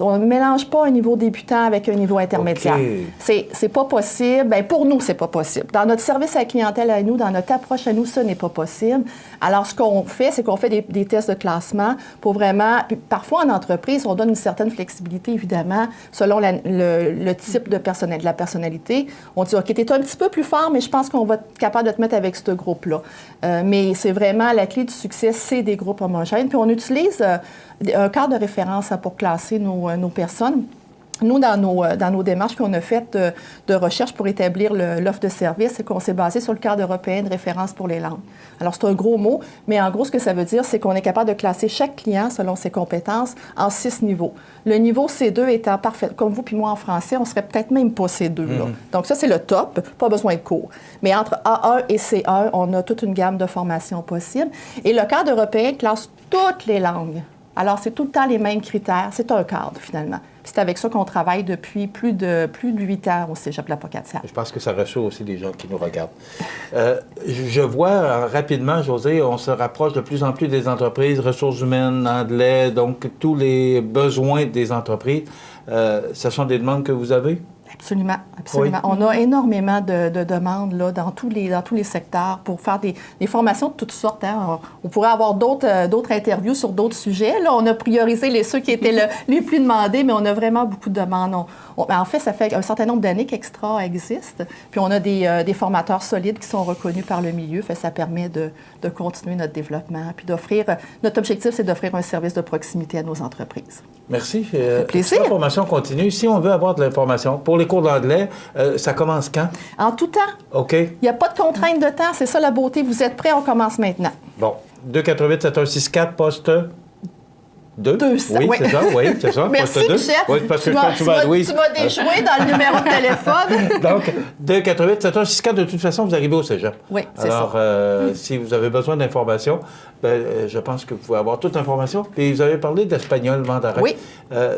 On ne mélange pas un niveau débutant avec un niveau intermédiaire. C'est pas possible. Bien, pour nous, c'est pas possible. Dans notre service à la clientèle à nous, dans notre approche à nous, ça n'est pas possible. Alors, ce qu'on fait, c'est qu'on fait des tests de classement pour vraiment... Puis, parfois, en entreprise, on donne une certaine flexibilité, évidemment, selon le type de la personnalité. On dit, OK, t'es un petit peu plus fort, mais je pense qu'on va être capable de te mettre avec ce groupe-là. Mais c'est vraiment la clé du succès, c'est des groupes homogènes. Puis, on utilise un cadre de référence pour classer nos personnes. Nous, dans nos démarches qu'on a faites de recherche pour établir l'offre de service, c'est qu'on s'est basé sur le cadre européen de référence pour les langues. Alors, c'est un gros mot, mais en gros, ce que ça veut dire, c'est qu'on est capable de classer chaque client selon ses compétences en 6 niveaux. Le niveau C2 étant parfait. Comme vous puis moi en français, on serait peut-être même pas C2. Là. Donc, ça, c'est le top. Pas besoin de cours. Mais entre A1 et C1, on a toute une gamme de formations possibles. Et le cadre européen classe toutes les langues. Alors, c'est tout le temps les mêmes critères. C'est un cadre, finalement. C'est avec ça qu'on travaille depuis plus de 8 ans au Cégep La Pocatière. Je pense que ça rassure aussi les gens qui nous regardent. Je vois rapidement, Josée, on se rapproche de plus en plus des entreprises, ressources humaines, anglais, donc tous les besoins des entreprises. Ce sont des demandes que vous avez? Absolument, absolument. Oui. On a énormément de demandes là, dans tous les secteurs pour faire des formations de toutes sortes. Hein. On pourrait avoir d'autres interviews sur d'autres sujets. Là, on a priorisé ceux qui étaient les plus demandés, mais on a vraiment beaucoup de demandes. En fait, ça fait un certain nombre d'années qu'Extra existe. Puis on a des formateurs solides qui sont reconnus par le milieu. Fait, ça permet de continuer notre développement. Puis notre objectif, c'est d'offrir un service de proximité à nos entreprises. Merci. Ça fait plaisir. La formation continue. Si on veut avoir de l'information, pour les cours d'anglais, ça commence quand? En tout temps. OK. Il n'y a pas de contrainte de temps. C'est ça la beauté. Vous êtes prêts? On commence maintenant. Bon. 288-7164, poste 2. Oui, oui. c'est ça. Oui, c'est ça. Merci, poste 2. Michel. Oui, parce que tu m'as déjoué dans le numéro de téléphone. Donc, 288-7164, de toute façon, vous arrivez au cégep. Oui, c'est alors, ça. Si vous avez besoin d'informations, je pense que vous pouvez avoir toute l'information. Et vous avez parlé d'espagnol, mandarin. Oui.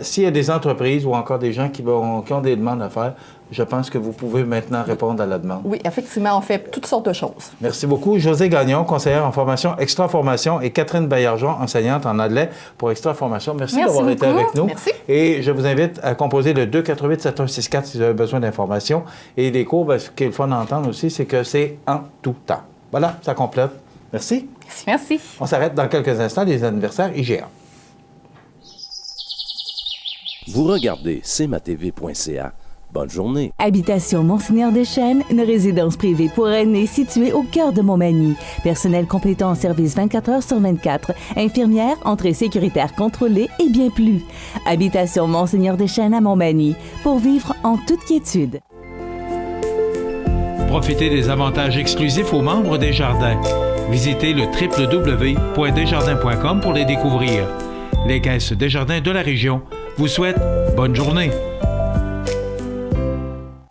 S'il y a des entreprises ou encore des gens qui ont des demandes à faire, je pense que vous pouvez maintenant répondre à la demande. Oui, effectivement, on fait toutes sortes de choses. Merci beaucoup. Josée Gagnon, conseillère en formation, Extra Formation, et Catherine Baillargeon, enseignante en anglais pour Extra Formation. Merci d'avoir été avec nous. Merci. Et je vous invite à composer le 288-7164 si vous avez besoin d'informations. Et les cours, ce qu'il faut entendre aussi, c'est que c'est en tout temps. Voilà, ça complète. Merci. Merci. On s'arrête dans quelques instants, les anniversaires IGA. Vous regardez cmatv.ca. Bonne journée. Habitation Monseigneur Deschênes, une résidence privée pour aînés située au cœur de Montmagny. Personnel compétent en service 24 heures sur 24. Infirmière, entrée sécuritaire contrôlée et bien plus. Habitation Monseigneur Deschênes à Montmagny. Pour vivre en toute quiétude. Profitez des avantages exclusifs aux membres des Jardins. Visitez le www.desjardins.com pour les découvrir. Les caisses Desjardins de la région vous souhaitent bonne journée.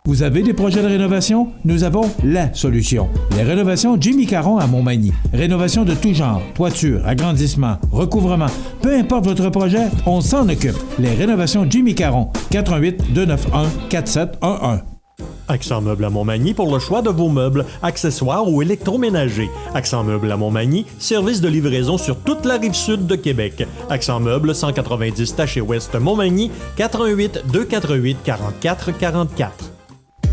Vous avez des projets de rénovation? Nous avons la solution. Les rénovations Jimmy Caron à Montmagny. Rénovation de tout genre, toiture, agrandissement, recouvrement. Peu importe votre projet, on s'en occupe. Les rénovations Jimmy Caron. 418-291-4711. Accent Meubles à Montmagny pour le choix de vos meubles, accessoires ou électroménagers. Accent Meubles à Montmagny, service de livraison sur toute la rive sud de Québec. Accent Meubles, 190 Taché Ouest Montmagny, 418-248-4444.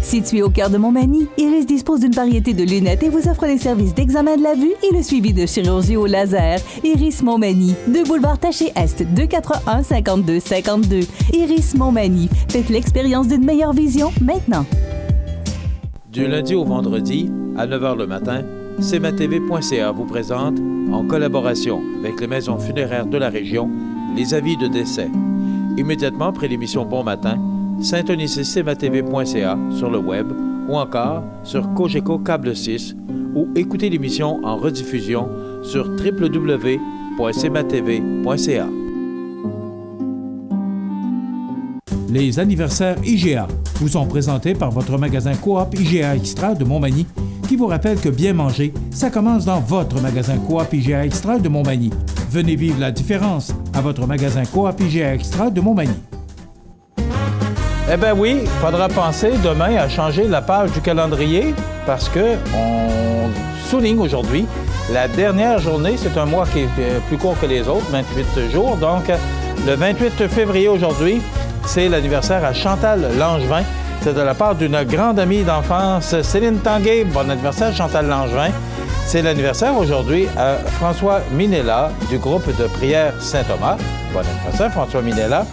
Situé au cœur de Montmagny, Iris dispose d'une variété de lunettes et vous offre les services d'examen de la vue et le suivi de chirurgie au laser. Iris Montmagny, 2 boulevard Taché Est, 241-5252. Iris Montmagny, faites l'expérience d'une meilleure vision maintenant. Du lundi au vendredi, à 9h le matin, cmatv.ca vous présente, en collaboration avec les maisons funéraires de la région, les avis de décès. Immédiatement après l'émission Bon Matin, syntonisez cmatv.ca sur le web ou encore sur Cogeco Câble 6 ou écoutez l'émission en rediffusion sur www.cmatv.ca. Les anniversaires IGA vous sont présentés par votre magasin Coop IGA Extra de Montmagny qui vous rappelle que bien manger, ça commence dans votre magasin Coop IGA Extra de Montmagny. Venez vivre la différence à votre magasin Coop IGA Extra de Montmagny. Eh bien oui, il faudra penser demain à changer la page du calendrier parce qu'on souligne aujourd'hui la dernière journée. C'est un mois qui est plus court que les autres, 28 jours. Donc, le 28 février aujourd'hui, c'est l'anniversaire à Chantal Langevin. C'est de la part d'une grande amie d'enfance, Céline Tanguay. Bon anniversaire, Chantal Langevin. C'est l'anniversaire aujourd'hui à François Minella du groupe de prière Saint-Thomas. Bon anniversaire, François Minella.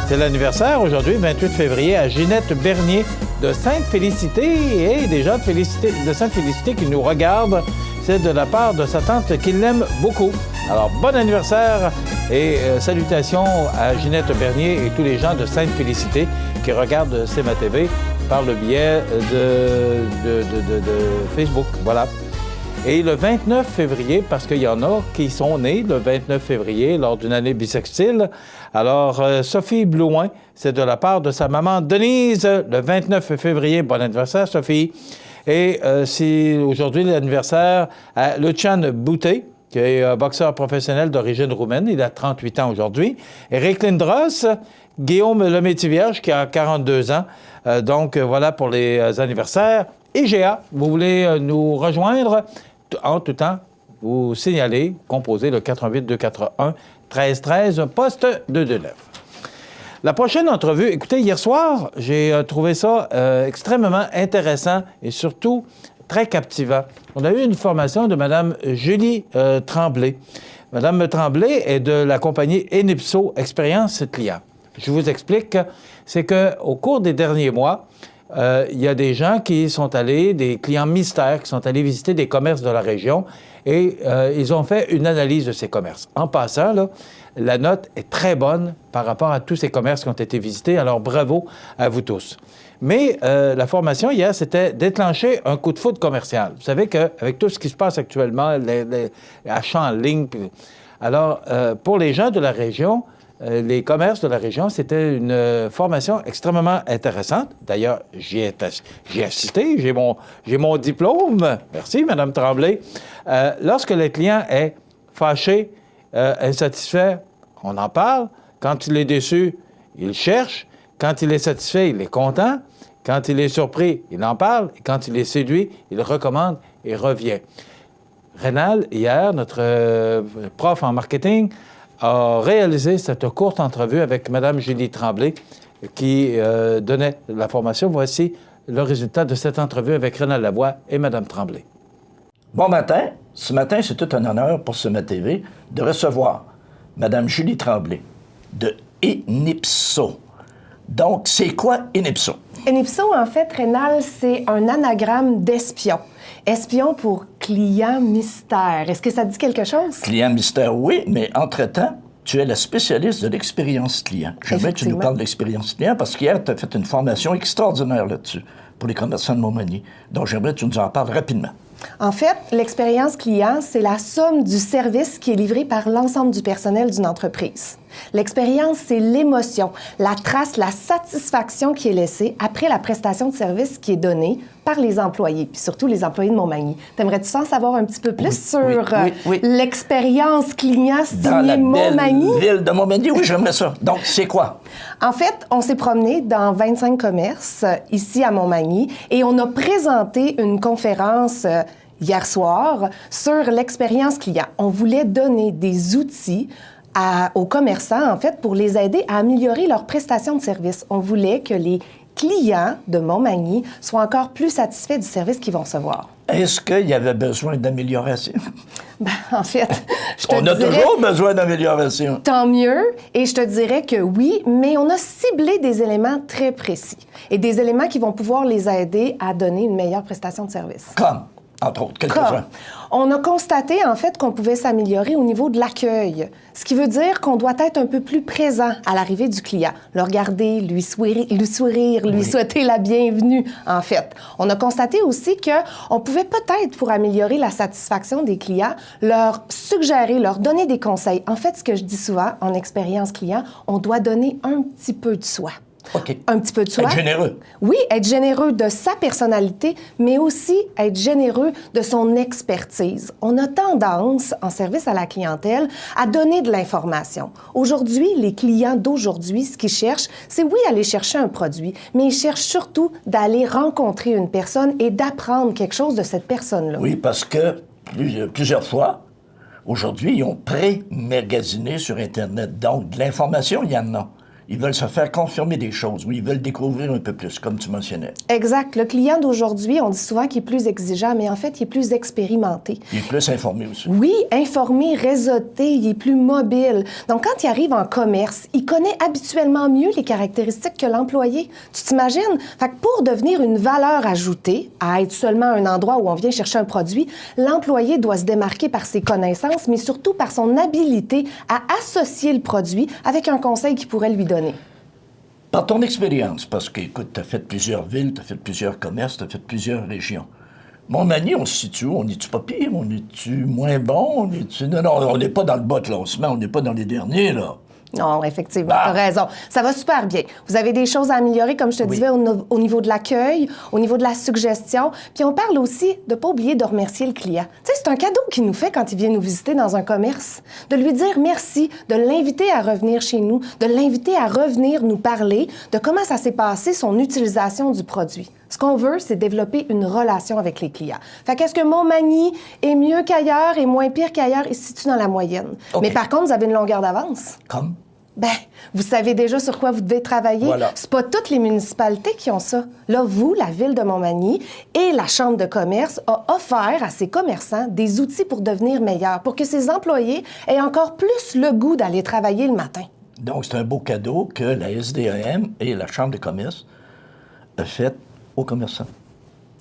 C'est l'anniversaire aujourd'hui, 28 février, à Ginette Bernier de Sainte-Félicité. Et déjà de Sainte-Félicité qui nous regarde, c'est de la part de sa tante qui l'aime beaucoup. Alors, bon anniversaire et salutations à Ginette Bernier et tous les gens de Sainte-Félicité qui regardent CMA-TV par le biais de Facebook. Voilà. Et le 29 février, parce qu'il y en a qui sont nés le 29 février lors d'une année bissextile. Alors, Sophie Blouin, c'est de la part de sa maman Denise, le 29 février. Bon anniversaire, Sophie. Et c'est aujourd'hui l'anniversaire à Lucian Boutet, qui est un boxeur professionnel d'origine roumaine. Il a 38 ans aujourd'hui. Eric Lindros, Guillaume Lemétivierge, qui a 42 ans. Donc, voilà pour les anniversaires. IGA, vous voulez nous rejoindre? En tout temps, vous signalez, composez le 88-241-1313, poste 229. La prochaine entrevue, écoutez, hier soir, j'ai trouvé ça extrêmement intéressant et surtout très captivant. On a eu une formation de Mme Julie Tremblay. Mme Tremblay est de la compagnie Enipso Expérience Client. Je vous explique, c'est qu'au cours des derniers mois, il y a des gens qui sont allés, des clients mystères, qui sont allés visiter des commerces de la région et ils ont fait une analyse de ces commerces. En passant, là, la note est très bonne par rapport à tous ces commerces qui ont été visités, alors bravo à vous tous. Mais la formation hier, c'était déclencher un coup de foudre commercial. Vous savez qu'avec tout ce qui se passe actuellement, les achats en ligne, alors pour les gens de la région, les commerces de la région, c'était une formation extrêmement intéressante. D'ailleurs, j'y ai assisté, j'ai mon diplôme. Merci, Mme Tremblay. Lorsque le client est fâché, insatisfait, on en parle. Quand il est déçu, il cherche. Quand il est satisfait, il est content. Quand il est surpris, il en parle. Et quand il est séduit, il recommande et revient. Rénal, hier, notre prof en marketing, a réalisé cette courte entrevue avec Mme Julie Tremblay qui donnait la formation. Voici le résultat de cette entrevue avec Rénal Lavoie et Mme Tremblay. Bon matin. Ce matin, c'est tout un honneur pour SemaTV de recevoir Mme Julie Tremblay de Enipso. Donc, c'est quoi Enipso? Enipso, en fait, Rénal, c'est un anagramme d'espion. Espion pour client mystère. Est-ce que ça dit quelque chose? Client mystère, oui, mais entre-temps, tu es la spécialiste de l'expérience client. J'aimerais que tu nous parles de l'expérience client parce qu'hier, tu as fait une formation extraordinaire là-dessus pour les commerçants de Montmagny. Donc, j'aimerais que tu nous en parles rapidement. En fait, l'expérience client, c'est la somme du service qui est livré par l'ensemble du personnel d'une entreprise. L'expérience, c'est l'émotion, la trace, la satisfaction qui est laissée après la prestation de service qui est donnée par les employés, puis surtout les employés de Montmagny. T'aimerais-tu en savoir un petit peu plus sur l'expérience client signée Montmagny? Dans la belle ville de Montmagny, oui, j'aimerais ça. Donc, c'est quoi? En fait, on s'est promené dans 25 commerces ici à Montmagny et on a présenté une conférence hier soir sur l'expérience client. On voulait donner des outils aux commerçants, en fait, pour les aider à améliorer leur prestation de service. On voulait que les clients de Montmagny soient encore plus satisfaits du service qu'ils vont recevoir. Est-ce qu'il y avait besoin d'amélioration? Ben, en fait, je te On a toujours besoin d'amélioration. Tant mieux, et je te dirais que oui, mais on a ciblé des éléments très précis et des éléments qui vont pouvoir les aider à donner une meilleure prestation de service. Comme? Entre autres, quelques-uns. On a constaté, en fait, qu'on pouvait s'améliorer au niveau de l'accueil, ce qui veut dire qu'on doit être un peu plus présent à l'arrivée du client, le regarder, lui sourire, lui souhaiter la bienvenue, en fait. On a constaté aussi qu'on pouvait peut-être, pour améliorer la satisfaction des clients, leur suggérer, leur donner des conseils. En fait, ce que je dis souvent en expérience client, on doit donner un petit peu de soi. OK. Un petit peu de soi. Être généreux. Oui, être généreux de sa personnalité, mais aussi être généreux de son expertise. On a tendance, en service à la clientèle, à donner de l'information. Aujourd'hui, les clients d'aujourd'hui, ce qu'ils cherchent, c'est oui, aller chercher un produit, mais ils cherchent surtout d'aller rencontrer une personne et d'apprendre quelque chose de cette personne-là. Oui, parce que plusieurs fois, aujourd'hui, ils ont pré-magasiné sur Internet. Donc, de l'information, il y en a. Ils veulent se faire confirmer des choses, ou ils veulent découvrir un peu plus, comme tu mentionnais. Exact. Le client d'aujourd'hui, on dit souvent qu'il est plus exigeant, mais en fait, il est plus expérimenté. Il est plus informé aussi. Oui, informé, réseauté, il est plus mobile. Donc, quand il arrive en commerce, il connaît habituellement mieux les caractéristiques que l'employé. Tu t'imagines? Fait que pour devenir une valeur ajoutée, à être seulement un endroit où on vient chercher un produit, l'employé doit se démarquer par ses connaissances, mais surtout par son habilité à associer le produit avec un conseil qu'il pourrait lui donner. Par ton expérience, parce que, écoute, tu as fait plusieurs villes, tu as fait plusieurs commerces, tu as fait plusieurs régions. Montmagny, on se situe où? On est-tu pas pire? On est-tu moins bon? On est-tu... Non, on n'est pas dans le bas de classement, on n'est pas dans les derniers, là. Non, effectivement, tu as raison. Ça va super bien. Vous avez des choses à améliorer, comme je te disais, au niveau de l'accueil, au niveau de la suggestion. Puis on parle aussi de ne pas oublier de remercier le client. Tu sais, c'est un cadeau qu'il nous fait quand il vient nous visiter dans un commerce. De lui dire merci, de l'inviter à revenir chez nous, de l'inviter à revenir nous parler de comment ça s'est passé, son utilisation du produit. Ce qu'on veut, c'est développer une relation avec les clients. Fait qu'est-ce que Montmagny est mieux qu'ailleurs et moins pire qu'ailleurs et se situe dans la moyenne? Okay. Mais par contre, vous avez une longueur d'avance. Comme? Ben, vous savez déjà sur quoi vous devez travailler. Voilà. C'est pas toutes les municipalités qui ont ça. Là, vous, la Ville de Montmagny et la Chambre de commerce a offert à ces commerçants des outils pour devenir meilleurs, pour que ces employés aient encore plus le goût d'aller travailler le matin. Donc, c'est un beau cadeau que la SDEM et la Chambre de commerce ont fait aux commerçants.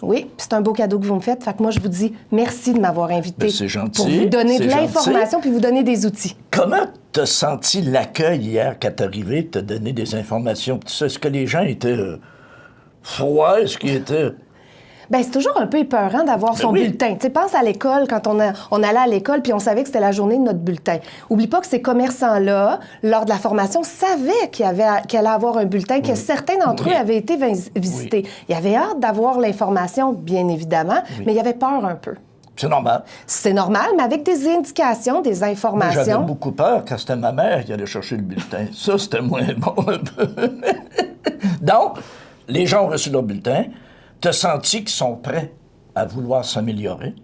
Oui, puis c'est un beau cadeau que vous me faites. Fait que moi, je vous dis merci de m'avoir invité. Ben, c'est gentil. Pour vous donner de c'est l'information gentil. puis vous donner des outils. Comment t'as senti l'accueil hier quand t'es arrivé, t'as donné des informations? Tout ça? Est-ce que les gens étaient froids? Est-ce qu'ils étaient... Bien, c'est toujours un peu épeurant d'avoir son bulletin. Tu sais, pense à l'école, quand on allait à l'école puis on savait que c'était la journée de notre bulletin. Oublie pas que ces commerçants-là, lors de la formation, savaient qu'il allait avoir un bulletin, que certains d'entre eux avaient été visités. Ils avaient hâte d'avoir l'information, bien évidemment, mais ils avaient peur un peu. C'est normal. C'est normal, mais avec des indications, des informations... Moi, j'avais beaucoup peur quand c'était ma mère qui allait chercher le bulletin. Ça, c'était moins bon un peu. Donc, les gens ont reçu leur bulletin. T'as senti qu'ils sont prêts à vouloir s'améliorer.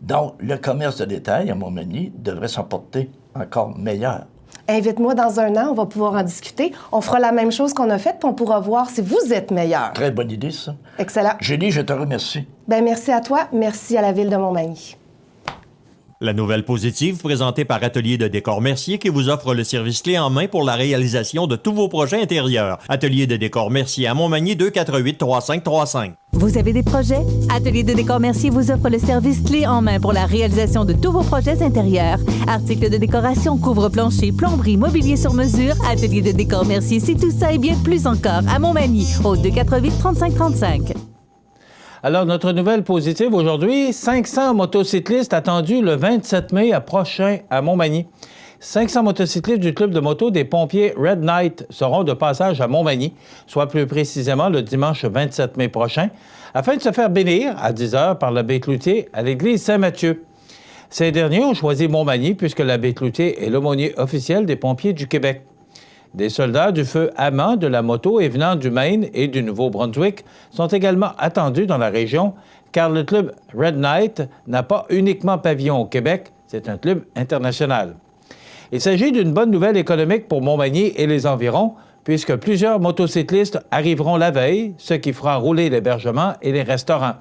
Donc, le commerce de détail à Montmagny devrait s'en porter encore meilleur. Invite-moi dans un an, on va pouvoir en discuter. On fera la même chose qu'on a faite, puis on pourra voir si vous êtes meilleur. Très bonne idée, ça. Excellent. Julie, je te remercie. Bien, merci à toi. Merci à la Ville de Montmagny. La nouvelle positive présentée par Atelier de décor Mercier qui vous offre le service clé en main pour la réalisation de tous vos projets intérieurs. Atelier de décor Mercier à Montmagny 248-3535. Vous avez des projets? Atelier de décor Mercier vous offre le service clé en main pour la réalisation de tous vos projets intérieurs. Articles de décoration, couvre-plancher, plomberie, mobilier sur mesure. Atelier de décor Mercier, c'est tout ça et bien plus encore à Montmagny au 248-3535. Alors, notre nouvelle positive aujourd'hui, 500 motocyclistes attendus le 27 mai prochain à Montmagny. 500 motocyclistes du club de moto des pompiers Red Knight seront de passage à Montmagny, soit plus précisément le dimanche 27 mai prochain, afin de se faire bénir à 10 h par l'abbé Cloutier à l'église Saint-Mathieu. Ces derniers ont choisi Montmagny puisque l'abbé Cloutier est l'aumônier officiel des pompiers du Québec. Des soldats du feu amants de la moto et venant du Maine et du Nouveau-Brunswick sont également attendus dans la région, car le club Red Knight n'a pas uniquement pavillon au Québec, c'est un club international. Il s'agit d'une bonne nouvelle économique pour Montmagny et les environs, puisque plusieurs motocyclistes arriveront la veille, ce qui fera rouler l'hébergement et les restaurants.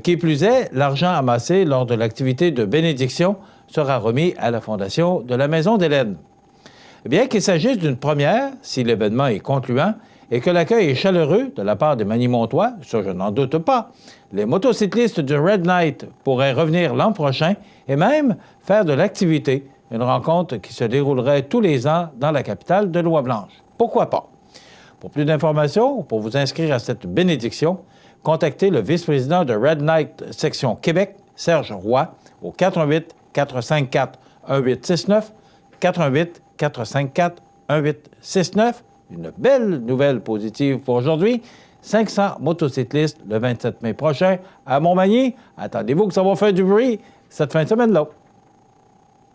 Qui plus est, l'argent amassé lors de l'activité de bénédiction sera remis à la Fondation de la Maison d'Hélène. Bien qu'il s'agisse d'une première, si l'événement est concluant, et que l'accueil est chaleureux de la part des Magny-Montois, ça je n'en doute pas, les motocyclistes du Red Knight pourraient revenir l'an prochain et même faire de l'activité, une rencontre qui se déroulerait tous les ans dans la capitale de Louis-Blanche. Pourquoi pas? Pour plus d'informations ou pour vous inscrire à cette bénédiction, contactez le vice-président de Red Knight Section Québec, Serge Roy, au 88 454 1869, 88 454 1869. Une belle nouvelle positive pour aujourd'hui. 500 motocyclistes le 27 mai prochain à Montmagny. Attendez-vous que ça va faire du bruit cette fin de semaine-là.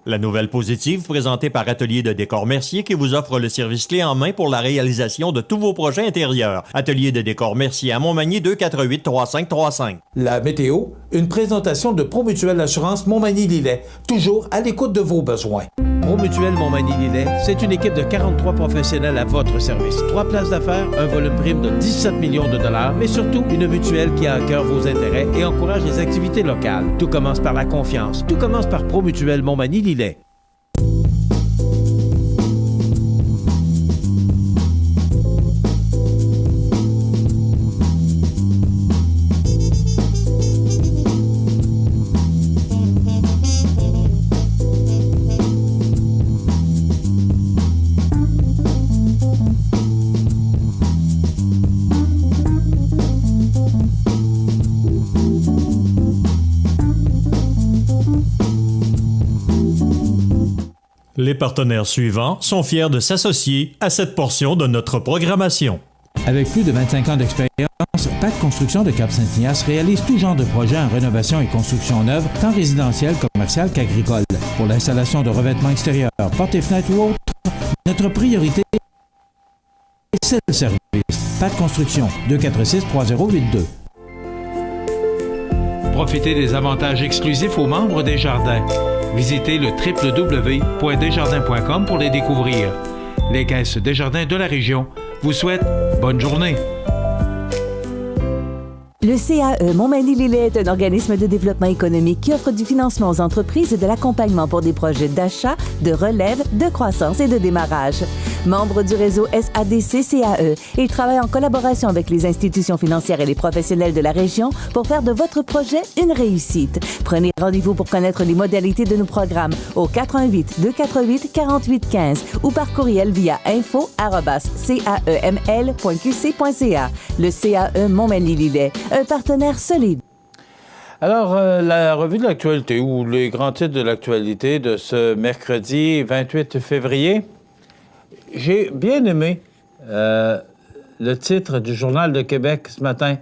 La nouvelle positive présentée par Atelier de décor Mercier qui vous offre le service clé en main pour la réalisation de tous vos projets intérieurs. Atelier de décor Mercier à Montmagny 248-3535. La météo, une présentation de Promutuelle Assurance Montmagny-Lillet, toujours à l'écoute de vos besoins. Promutuelle Montmagny-Lillet, c'est une équipe de 43 professionnels à votre service. 3 places d'affaires, un volume prime de 17 millions de dollars, mais surtout une mutuelle qui a à cœur vos intérêts et encourage les activités locales. Tout commence par la confiance. Tout commence par Promutuelle Montmagny-Lillet. Les partenaires suivants sont fiers de s'associer à cette portion de notre programmation. Avec plus de 25 ans d'expérience, PAC Construction de Cap-Saint-Ignace réalise tout genre de projets en rénovation et construction neuve, tant résidentielle, commerciale qu'agricole. Pour l'installation de revêtements extérieurs, portes et fenêtres ou autres, notre priorité, c'est le service. PAC Construction, 246-3082. Profitez des avantages exclusifs aux membres des Jardins. Visitez le www.desjardins.com pour les découvrir. Les Caisses Desjardins de la région vous souhaitent bonne journée. Le CAE Montmagny-Lillet est un organisme de développement économique qui offre du financement aux entreprises et de l'accompagnement pour des projets d'achat, de relève, de croissance et de démarrage. Membre du réseau SADC-CAE, il travaille en collaboration avec les institutions financières et les professionnels de la région pour faire de votre projet une réussite. Prenez rendez-vous pour connaître les modalités de nos programmes au 418-248-4815 ou par courriel via info@caeml.qc.ca. Le CAE Montmagny-Lillet, un partenaire solide. Alors, la revue de l'actualité ou les grands titres de l'actualité de ce mercredi 28 février, j'ai bien aimé le titre du Journal de Québec ce matin.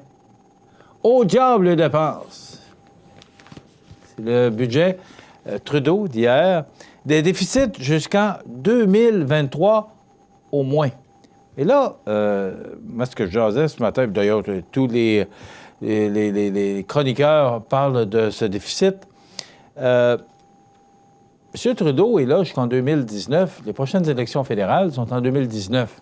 « Au diable les dépenses ». C'est le budget Trudeau d'hier. Des déficits jusqu'en 2023 au moins. Et là, moi, ce que je jasais ce matin, d'ailleurs, tous les chroniqueurs parlent de ce déficit. M. Trudeau est là jusqu'en 2019. Les prochaines élections fédérales sont en 2019.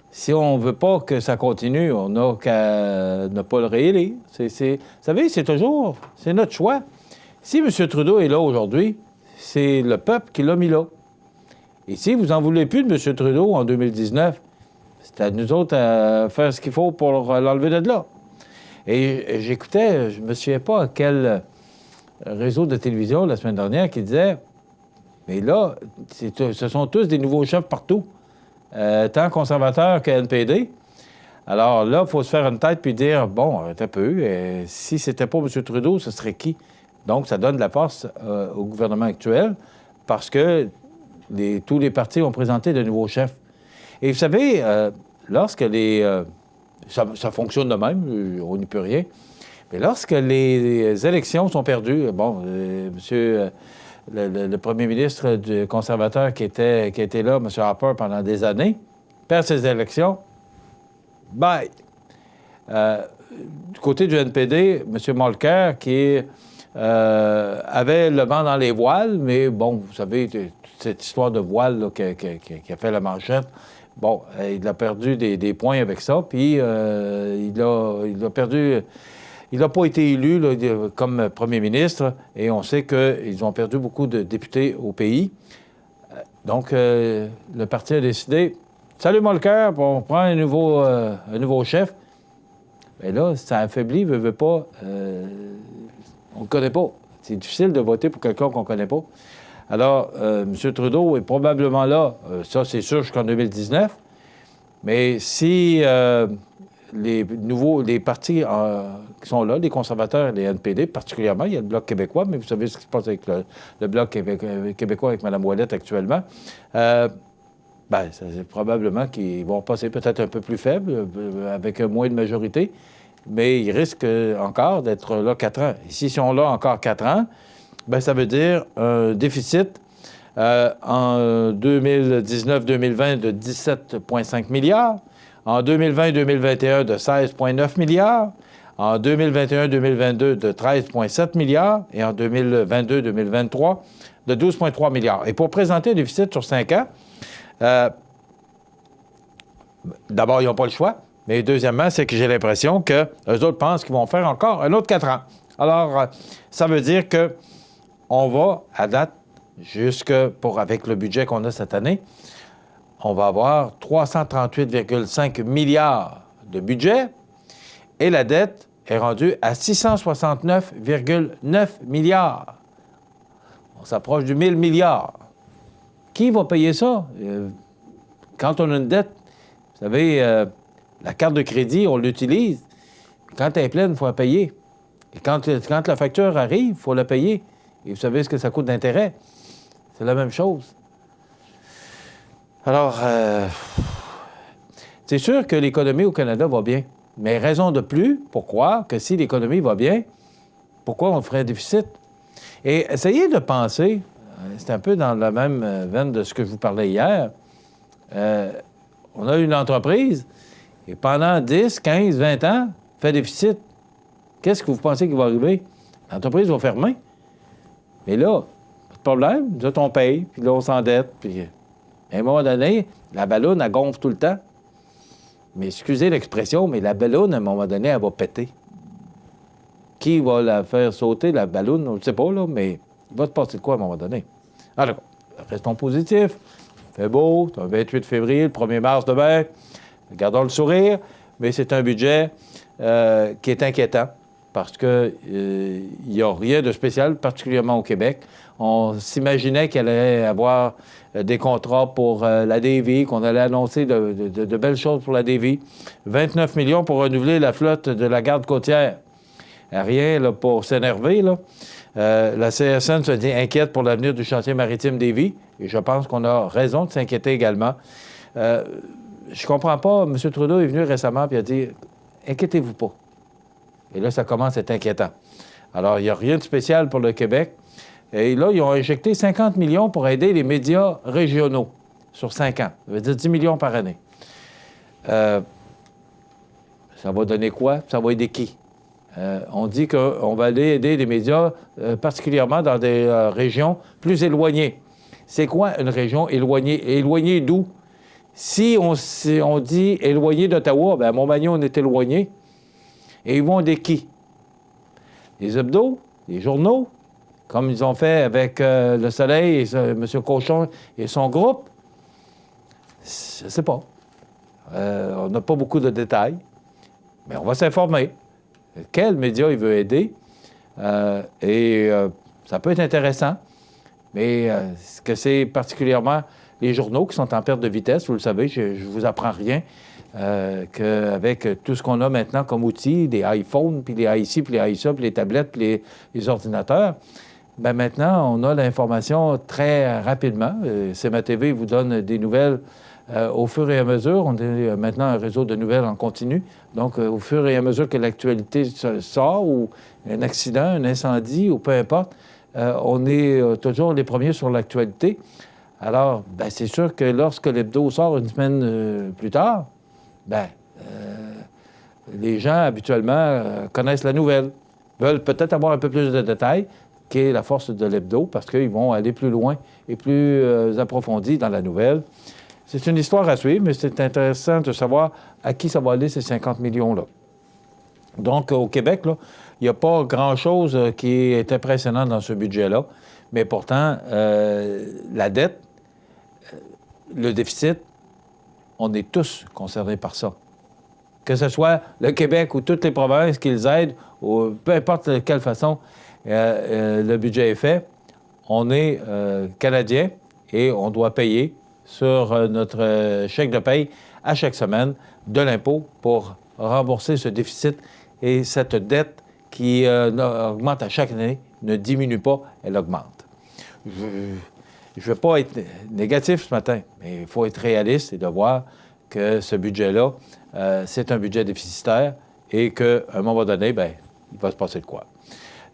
Si on ne veut pas que ça continue, on n'a qu'à ne pas le réélire. Vous savez, c'est notre choix. Si M. Trudeau est là aujourd'hui, c'est le peuple qui l'a mis là. Et si vous n'en voulez plus de M. Trudeau en 2019, c'est à nous autres à faire ce qu'il faut pour l'enlever de là. Et j'écoutais, je ne me souviens pas à quel réseau de télévision la semaine dernière qui disait « Mais là, ce sont tous des nouveaux chefs partout, tant conservateurs que NPD. Alors là, il faut se faire une tête puis dire « Bon, arrêtez un peu, si c'était pas M. Trudeau, ce serait qui? » Donc, ça donne de la force au gouvernement actuel parce que tous les partis ont présenté de nouveaux chefs. Et vous savez, lorsque ça fonctionne de même, on n'y peut rien, mais lorsque les élections sont perdues, monsieur le premier ministre du conservateur qui était là, M. Harper, pendant des années, perd ses élections, bye! Du côté du NPD, M. Molker, qui avait le vent dans les voiles, mais bon, vous savez, cette histoire de voile là, qui a fait la manchette, bon, il a perdu des points avec ça, puis il a perdu... Il n'a pas été élu là, comme premier ministre, et on sait qu'ils ont perdu beaucoup de députés au pays. Donc, le parti a décidé, « Salut Molker, on prend un nouveau chef. » Mais là, ça affaiblit, veut pas... on ne le connaît pas. C'est difficile de voter pour quelqu'un qu'on ne connaît pas. Alors, M. Trudeau est probablement là, ça c'est sûr, jusqu'en 2019. Mais si les partis qui sont là, les conservateurs et les NPD, particulièrement, il y a le Bloc québécois, mais vous savez ce qui se passe avec le Bloc québécois avec Mme Ouellette actuellement, c'est probablement qu'ils vont passer peut-être un peu plus faible, avec moins de majorité, mais ils risquent encore d'être là 4 ans. Et s'ils sont là encore 4 ans, ça veut dire un déficit en 2019-2020 de 17,5 milliards, en 2020-2021 de 16,9 milliards, en 2021-2022 de 13,7 milliards et en 2022-2023 de 12,3 milliards. Et pour présenter un déficit sur 5 ans, d'abord, ils n'ont pas le choix, mais deuxièmement, c'est que j'ai l'impression qu'eux autres pensent qu'ils vont faire encore un autre 4 ans. Alors, ça veut dire que on va, à date, avec le budget qu'on a cette année, on va avoir 338,5 milliards de budget et la dette est rendue à 669,9 milliards. On s'approche du 1000 milliards. Qui va payer ça? Quand on a une dette, vous savez, la carte de crédit, on l'utilise. Quand elle est pleine, il faut la payer. Et quand la facture arrive, il faut la payer. Et vous savez ce que ça coûte d'intérêt? C'est la même chose. Alors, c'est sûr que l'économie au Canada va bien. Mais raison de plus, pourquoi? Que si l'économie va bien, pourquoi on ferait un déficit? Et essayez de penser, c'est un peu dans la même veine de ce que je vous parlais hier, on a une entreprise et pendant 10, 15, 20 ans, fait déficit. Qu'est-ce que vous pensez qui va arriver? L'entreprise va fermer. Mais là, pas de problème, nous autres, on paye, puis là, on s'endette, puis... À un moment donné, la balloune, elle gonfle tout le temps. Mais excusez l'expression, mais la balloune, à un moment donné, elle va péter. Qui va la faire sauter, la balloune? On ne sait pas, là, mais il va se passer de quoi à un moment donné? Alors, restons positifs. Il fait beau, c'est un 28 février, le 1er mars demain. Gardons le sourire, mais c'est un budget qui est inquiétant parce qu'il n'y a rien de spécial, particulièrement au Québec. On s'imaginait qu'il allait avoir des contrats pour la DV, qu'on allait annoncer de belles choses pour la DV. 29 millions pour renouveler la flotte de la garde côtière. Rien là, pour s'énerver, là. La CSN se dit inquiète pour l'avenir du chantier maritime Lévis, et je pense qu'on a raison de s'inquiéter également. Je comprends pas, M. Trudeau est venu récemment et a dit « Inquiétez-vous pas ». Et là, ça commence à être inquiétant. Alors, il n'y a rien de spécial pour le Québec. Et là, ils ont injecté 50 millions pour aider les médias régionaux sur 5 ans. Ça veut dire 10 millions par année. Ça va donner quoi? Ça va aider qui? On dit qu'on va aller aider les médias, particulièrement dans des régions plus éloignées. C'est quoi une région éloignée? Éloignée d'où? Si on dit éloigné d'Ottawa, bien à Montmagny, on est éloigné. Et ils vont aider qui? Les hebdos, les journaux, comme ils ont fait avec Le Soleil et M. Cochon et son groupe? Je ne sais pas. On n'a pas beaucoup de détails, mais on va s'informer. Quel média il veut aider? Ça peut être intéressant, mais est-ce que c'est particulièrement les journaux qui sont en perte de vitesse? Vous le savez, je ne vous apprends rien, qu'avec tout ce qu'on a maintenant comme outils, des iPhones, puis les ici, puis les iSA, puis les tablettes, puis les ordinateurs, bien maintenant, on a l'information très rapidement. CMA-TV vous donne des nouvelles au fur et à mesure. On est maintenant un réseau de nouvelles en continu. Donc, au fur et à mesure que l'actualité sort, ou un accident, un incendie, ou peu importe, on est toujours les premiers sur l'actualité. Alors, bien, c'est sûr que lorsque l'hebdo sort une semaine plus tard, bien, les gens, habituellement, connaissent la nouvelle, veulent peut-être avoir un peu plus de détails, qui est la force de l'hebdo, parce qu'ils vont aller plus loin et plus approfondis dans la nouvelle. C'est une histoire à suivre, mais c'est intéressant de savoir à qui ça va aller, ces 50 millions-là. Donc, au Québec, là, il n'y a pas grand-chose qui est impressionnant dans ce budget-là, mais pourtant, la dette, le déficit, on est tous concernés par ça. Que ce soit le Québec ou toutes les provinces qu'ils aident, ou peu importe de quelle façon le budget est fait, on est Canadien et on doit payer sur notre chèque de paye à chaque semaine de l'impôt pour rembourser ce déficit, et cette dette qui augmente à chaque année ne diminue pas, elle augmente. Je ne veux pas être négatif ce matin, mais il faut être réaliste et de voir que ce budget-là, c'est un budget déficitaire et qu'à un moment donné, bien, il va se passer de quoi.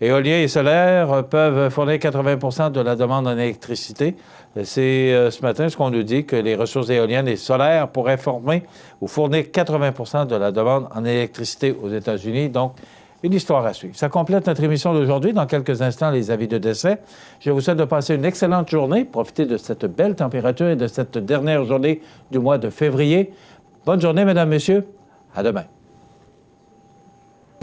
Éoliens et solaires peuvent fournir 80 de la demande en électricité. C'est ce matin ce qu'on nous dit, que les ressources éoliennes et solaires pourraient former ou fournir 80 de la demande en électricité aux États-Unis. Donc, une histoire à suivre. Ça complète notre émission d'aujourd'hui. Dans quelques instants, les avis de décès. Je vous souhaite de passer une excellente journée. Profitez de cette belle température et de cette dernière journée du mois de février. Bonne journée, mesdames, messieurs. À demain.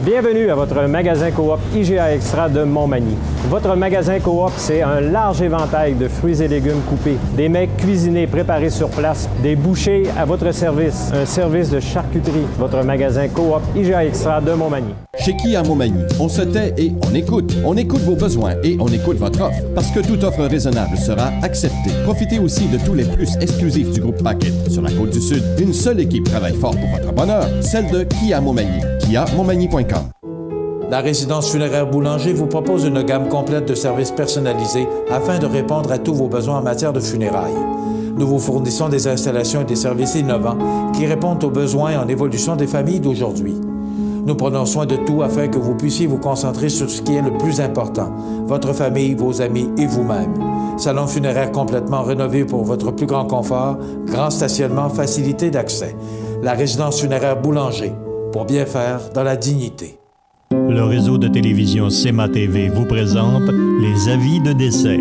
Bienvenue à votre magasin Coop IGA Extra de Montmagny. Votre magasin Coop, c'est un large éventail de fruits et légumes coupés, des mets cuisinés préparés sur place, des bouchées à votre service, un service de charcuterie. Votre magasin Coop IGA Extra de Montmagny. Chez qui à Montmagny? On se tait et on écoute. On écoute vos besoins et on écoute votre offre. Parce que toute offre raisonnable sera acceptée. Profitez aussi de tous les plus exclusifs du groupe Paquette. Sur la Côte-du-Sud, une seule équipe travaille fort pour votre bonheur, celle de Kia Montmagny. KiaMontmagny.com. La résidence funéraire Boulanger vous propose une gamme complète de services personnalisés afin de répondre à tous vos besoins en matière de funérailles. Nous vous fournissons des installations et des services innovants qui répondent aux besoins en évolution des familles d'aujourd'hui. Nous prenons soin de tout afin que vous puissiez vous concentrer sur ce qui est le plus important, votre famille, vos amis et vous-même. Salon funéraire complètement rénové pour votre plus grand confort, grand stationnement, facilité d'accès. La résidence funéraire Boulanger, pour bien faire dans la dignité. Le réseau de télévision CMA-TV vous présente les avis de décès.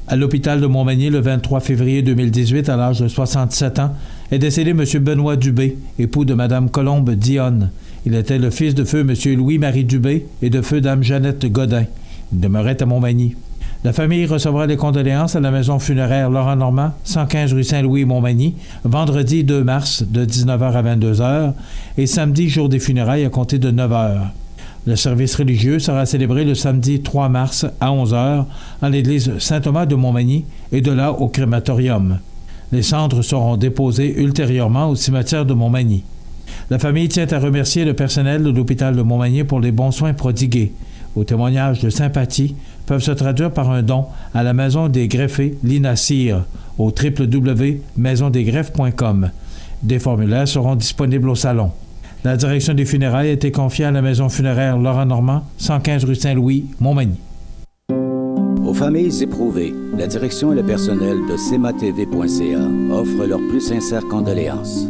À l'hôpital de Montmagny le 23 février 2018, à l'âge de 67 ans, est décédé M. Benoît Dubé, époux de Mme Colombe Dionne. Il était le fils de feu M. Louis-Marie Dubé et de feu Dame Jeannette Godin. Il demeurait à Montmagny. La famille recevra les condoléances à la maison funéraire Laurent Normand, 115 rue Saint-Louis, Montmagny, vendredi 2 mars de 19h à 22h et samedi, jour des funérailles, à compter de 9h. Le service religieux sera célébré le samedi 3 mars à 11h en l'église Saint-Thomas de Montmagny et de là au crématorium. Les cendres seront déposées ultérieurement au cimetière de Montmagny. La famille tient à remercier le personnel de l'hôpital de Montmagny pour les bons soins prodigués. Vos témoignages de sympathie peuvent se traduire par un don à la Maison des greffés Lina Cyr au www.maisondesgreffes.com. Des formulaires seront disponibles au salon. La direction des funérailles a été confiée à la maison funéraire Laurent Normand, 115 rue Saint-Louis, Montmagny. Aux familles éprouvées, la direction et le personnel de CEMATV.ca offrent leurs plus sincères condoléances.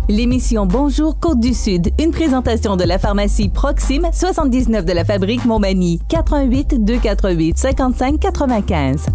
L'émission Bonjour Côte-du-Sud, une présentation de la pharmacie Proxime, 79 de la Fabrique Montmagny, 88 248 55 95.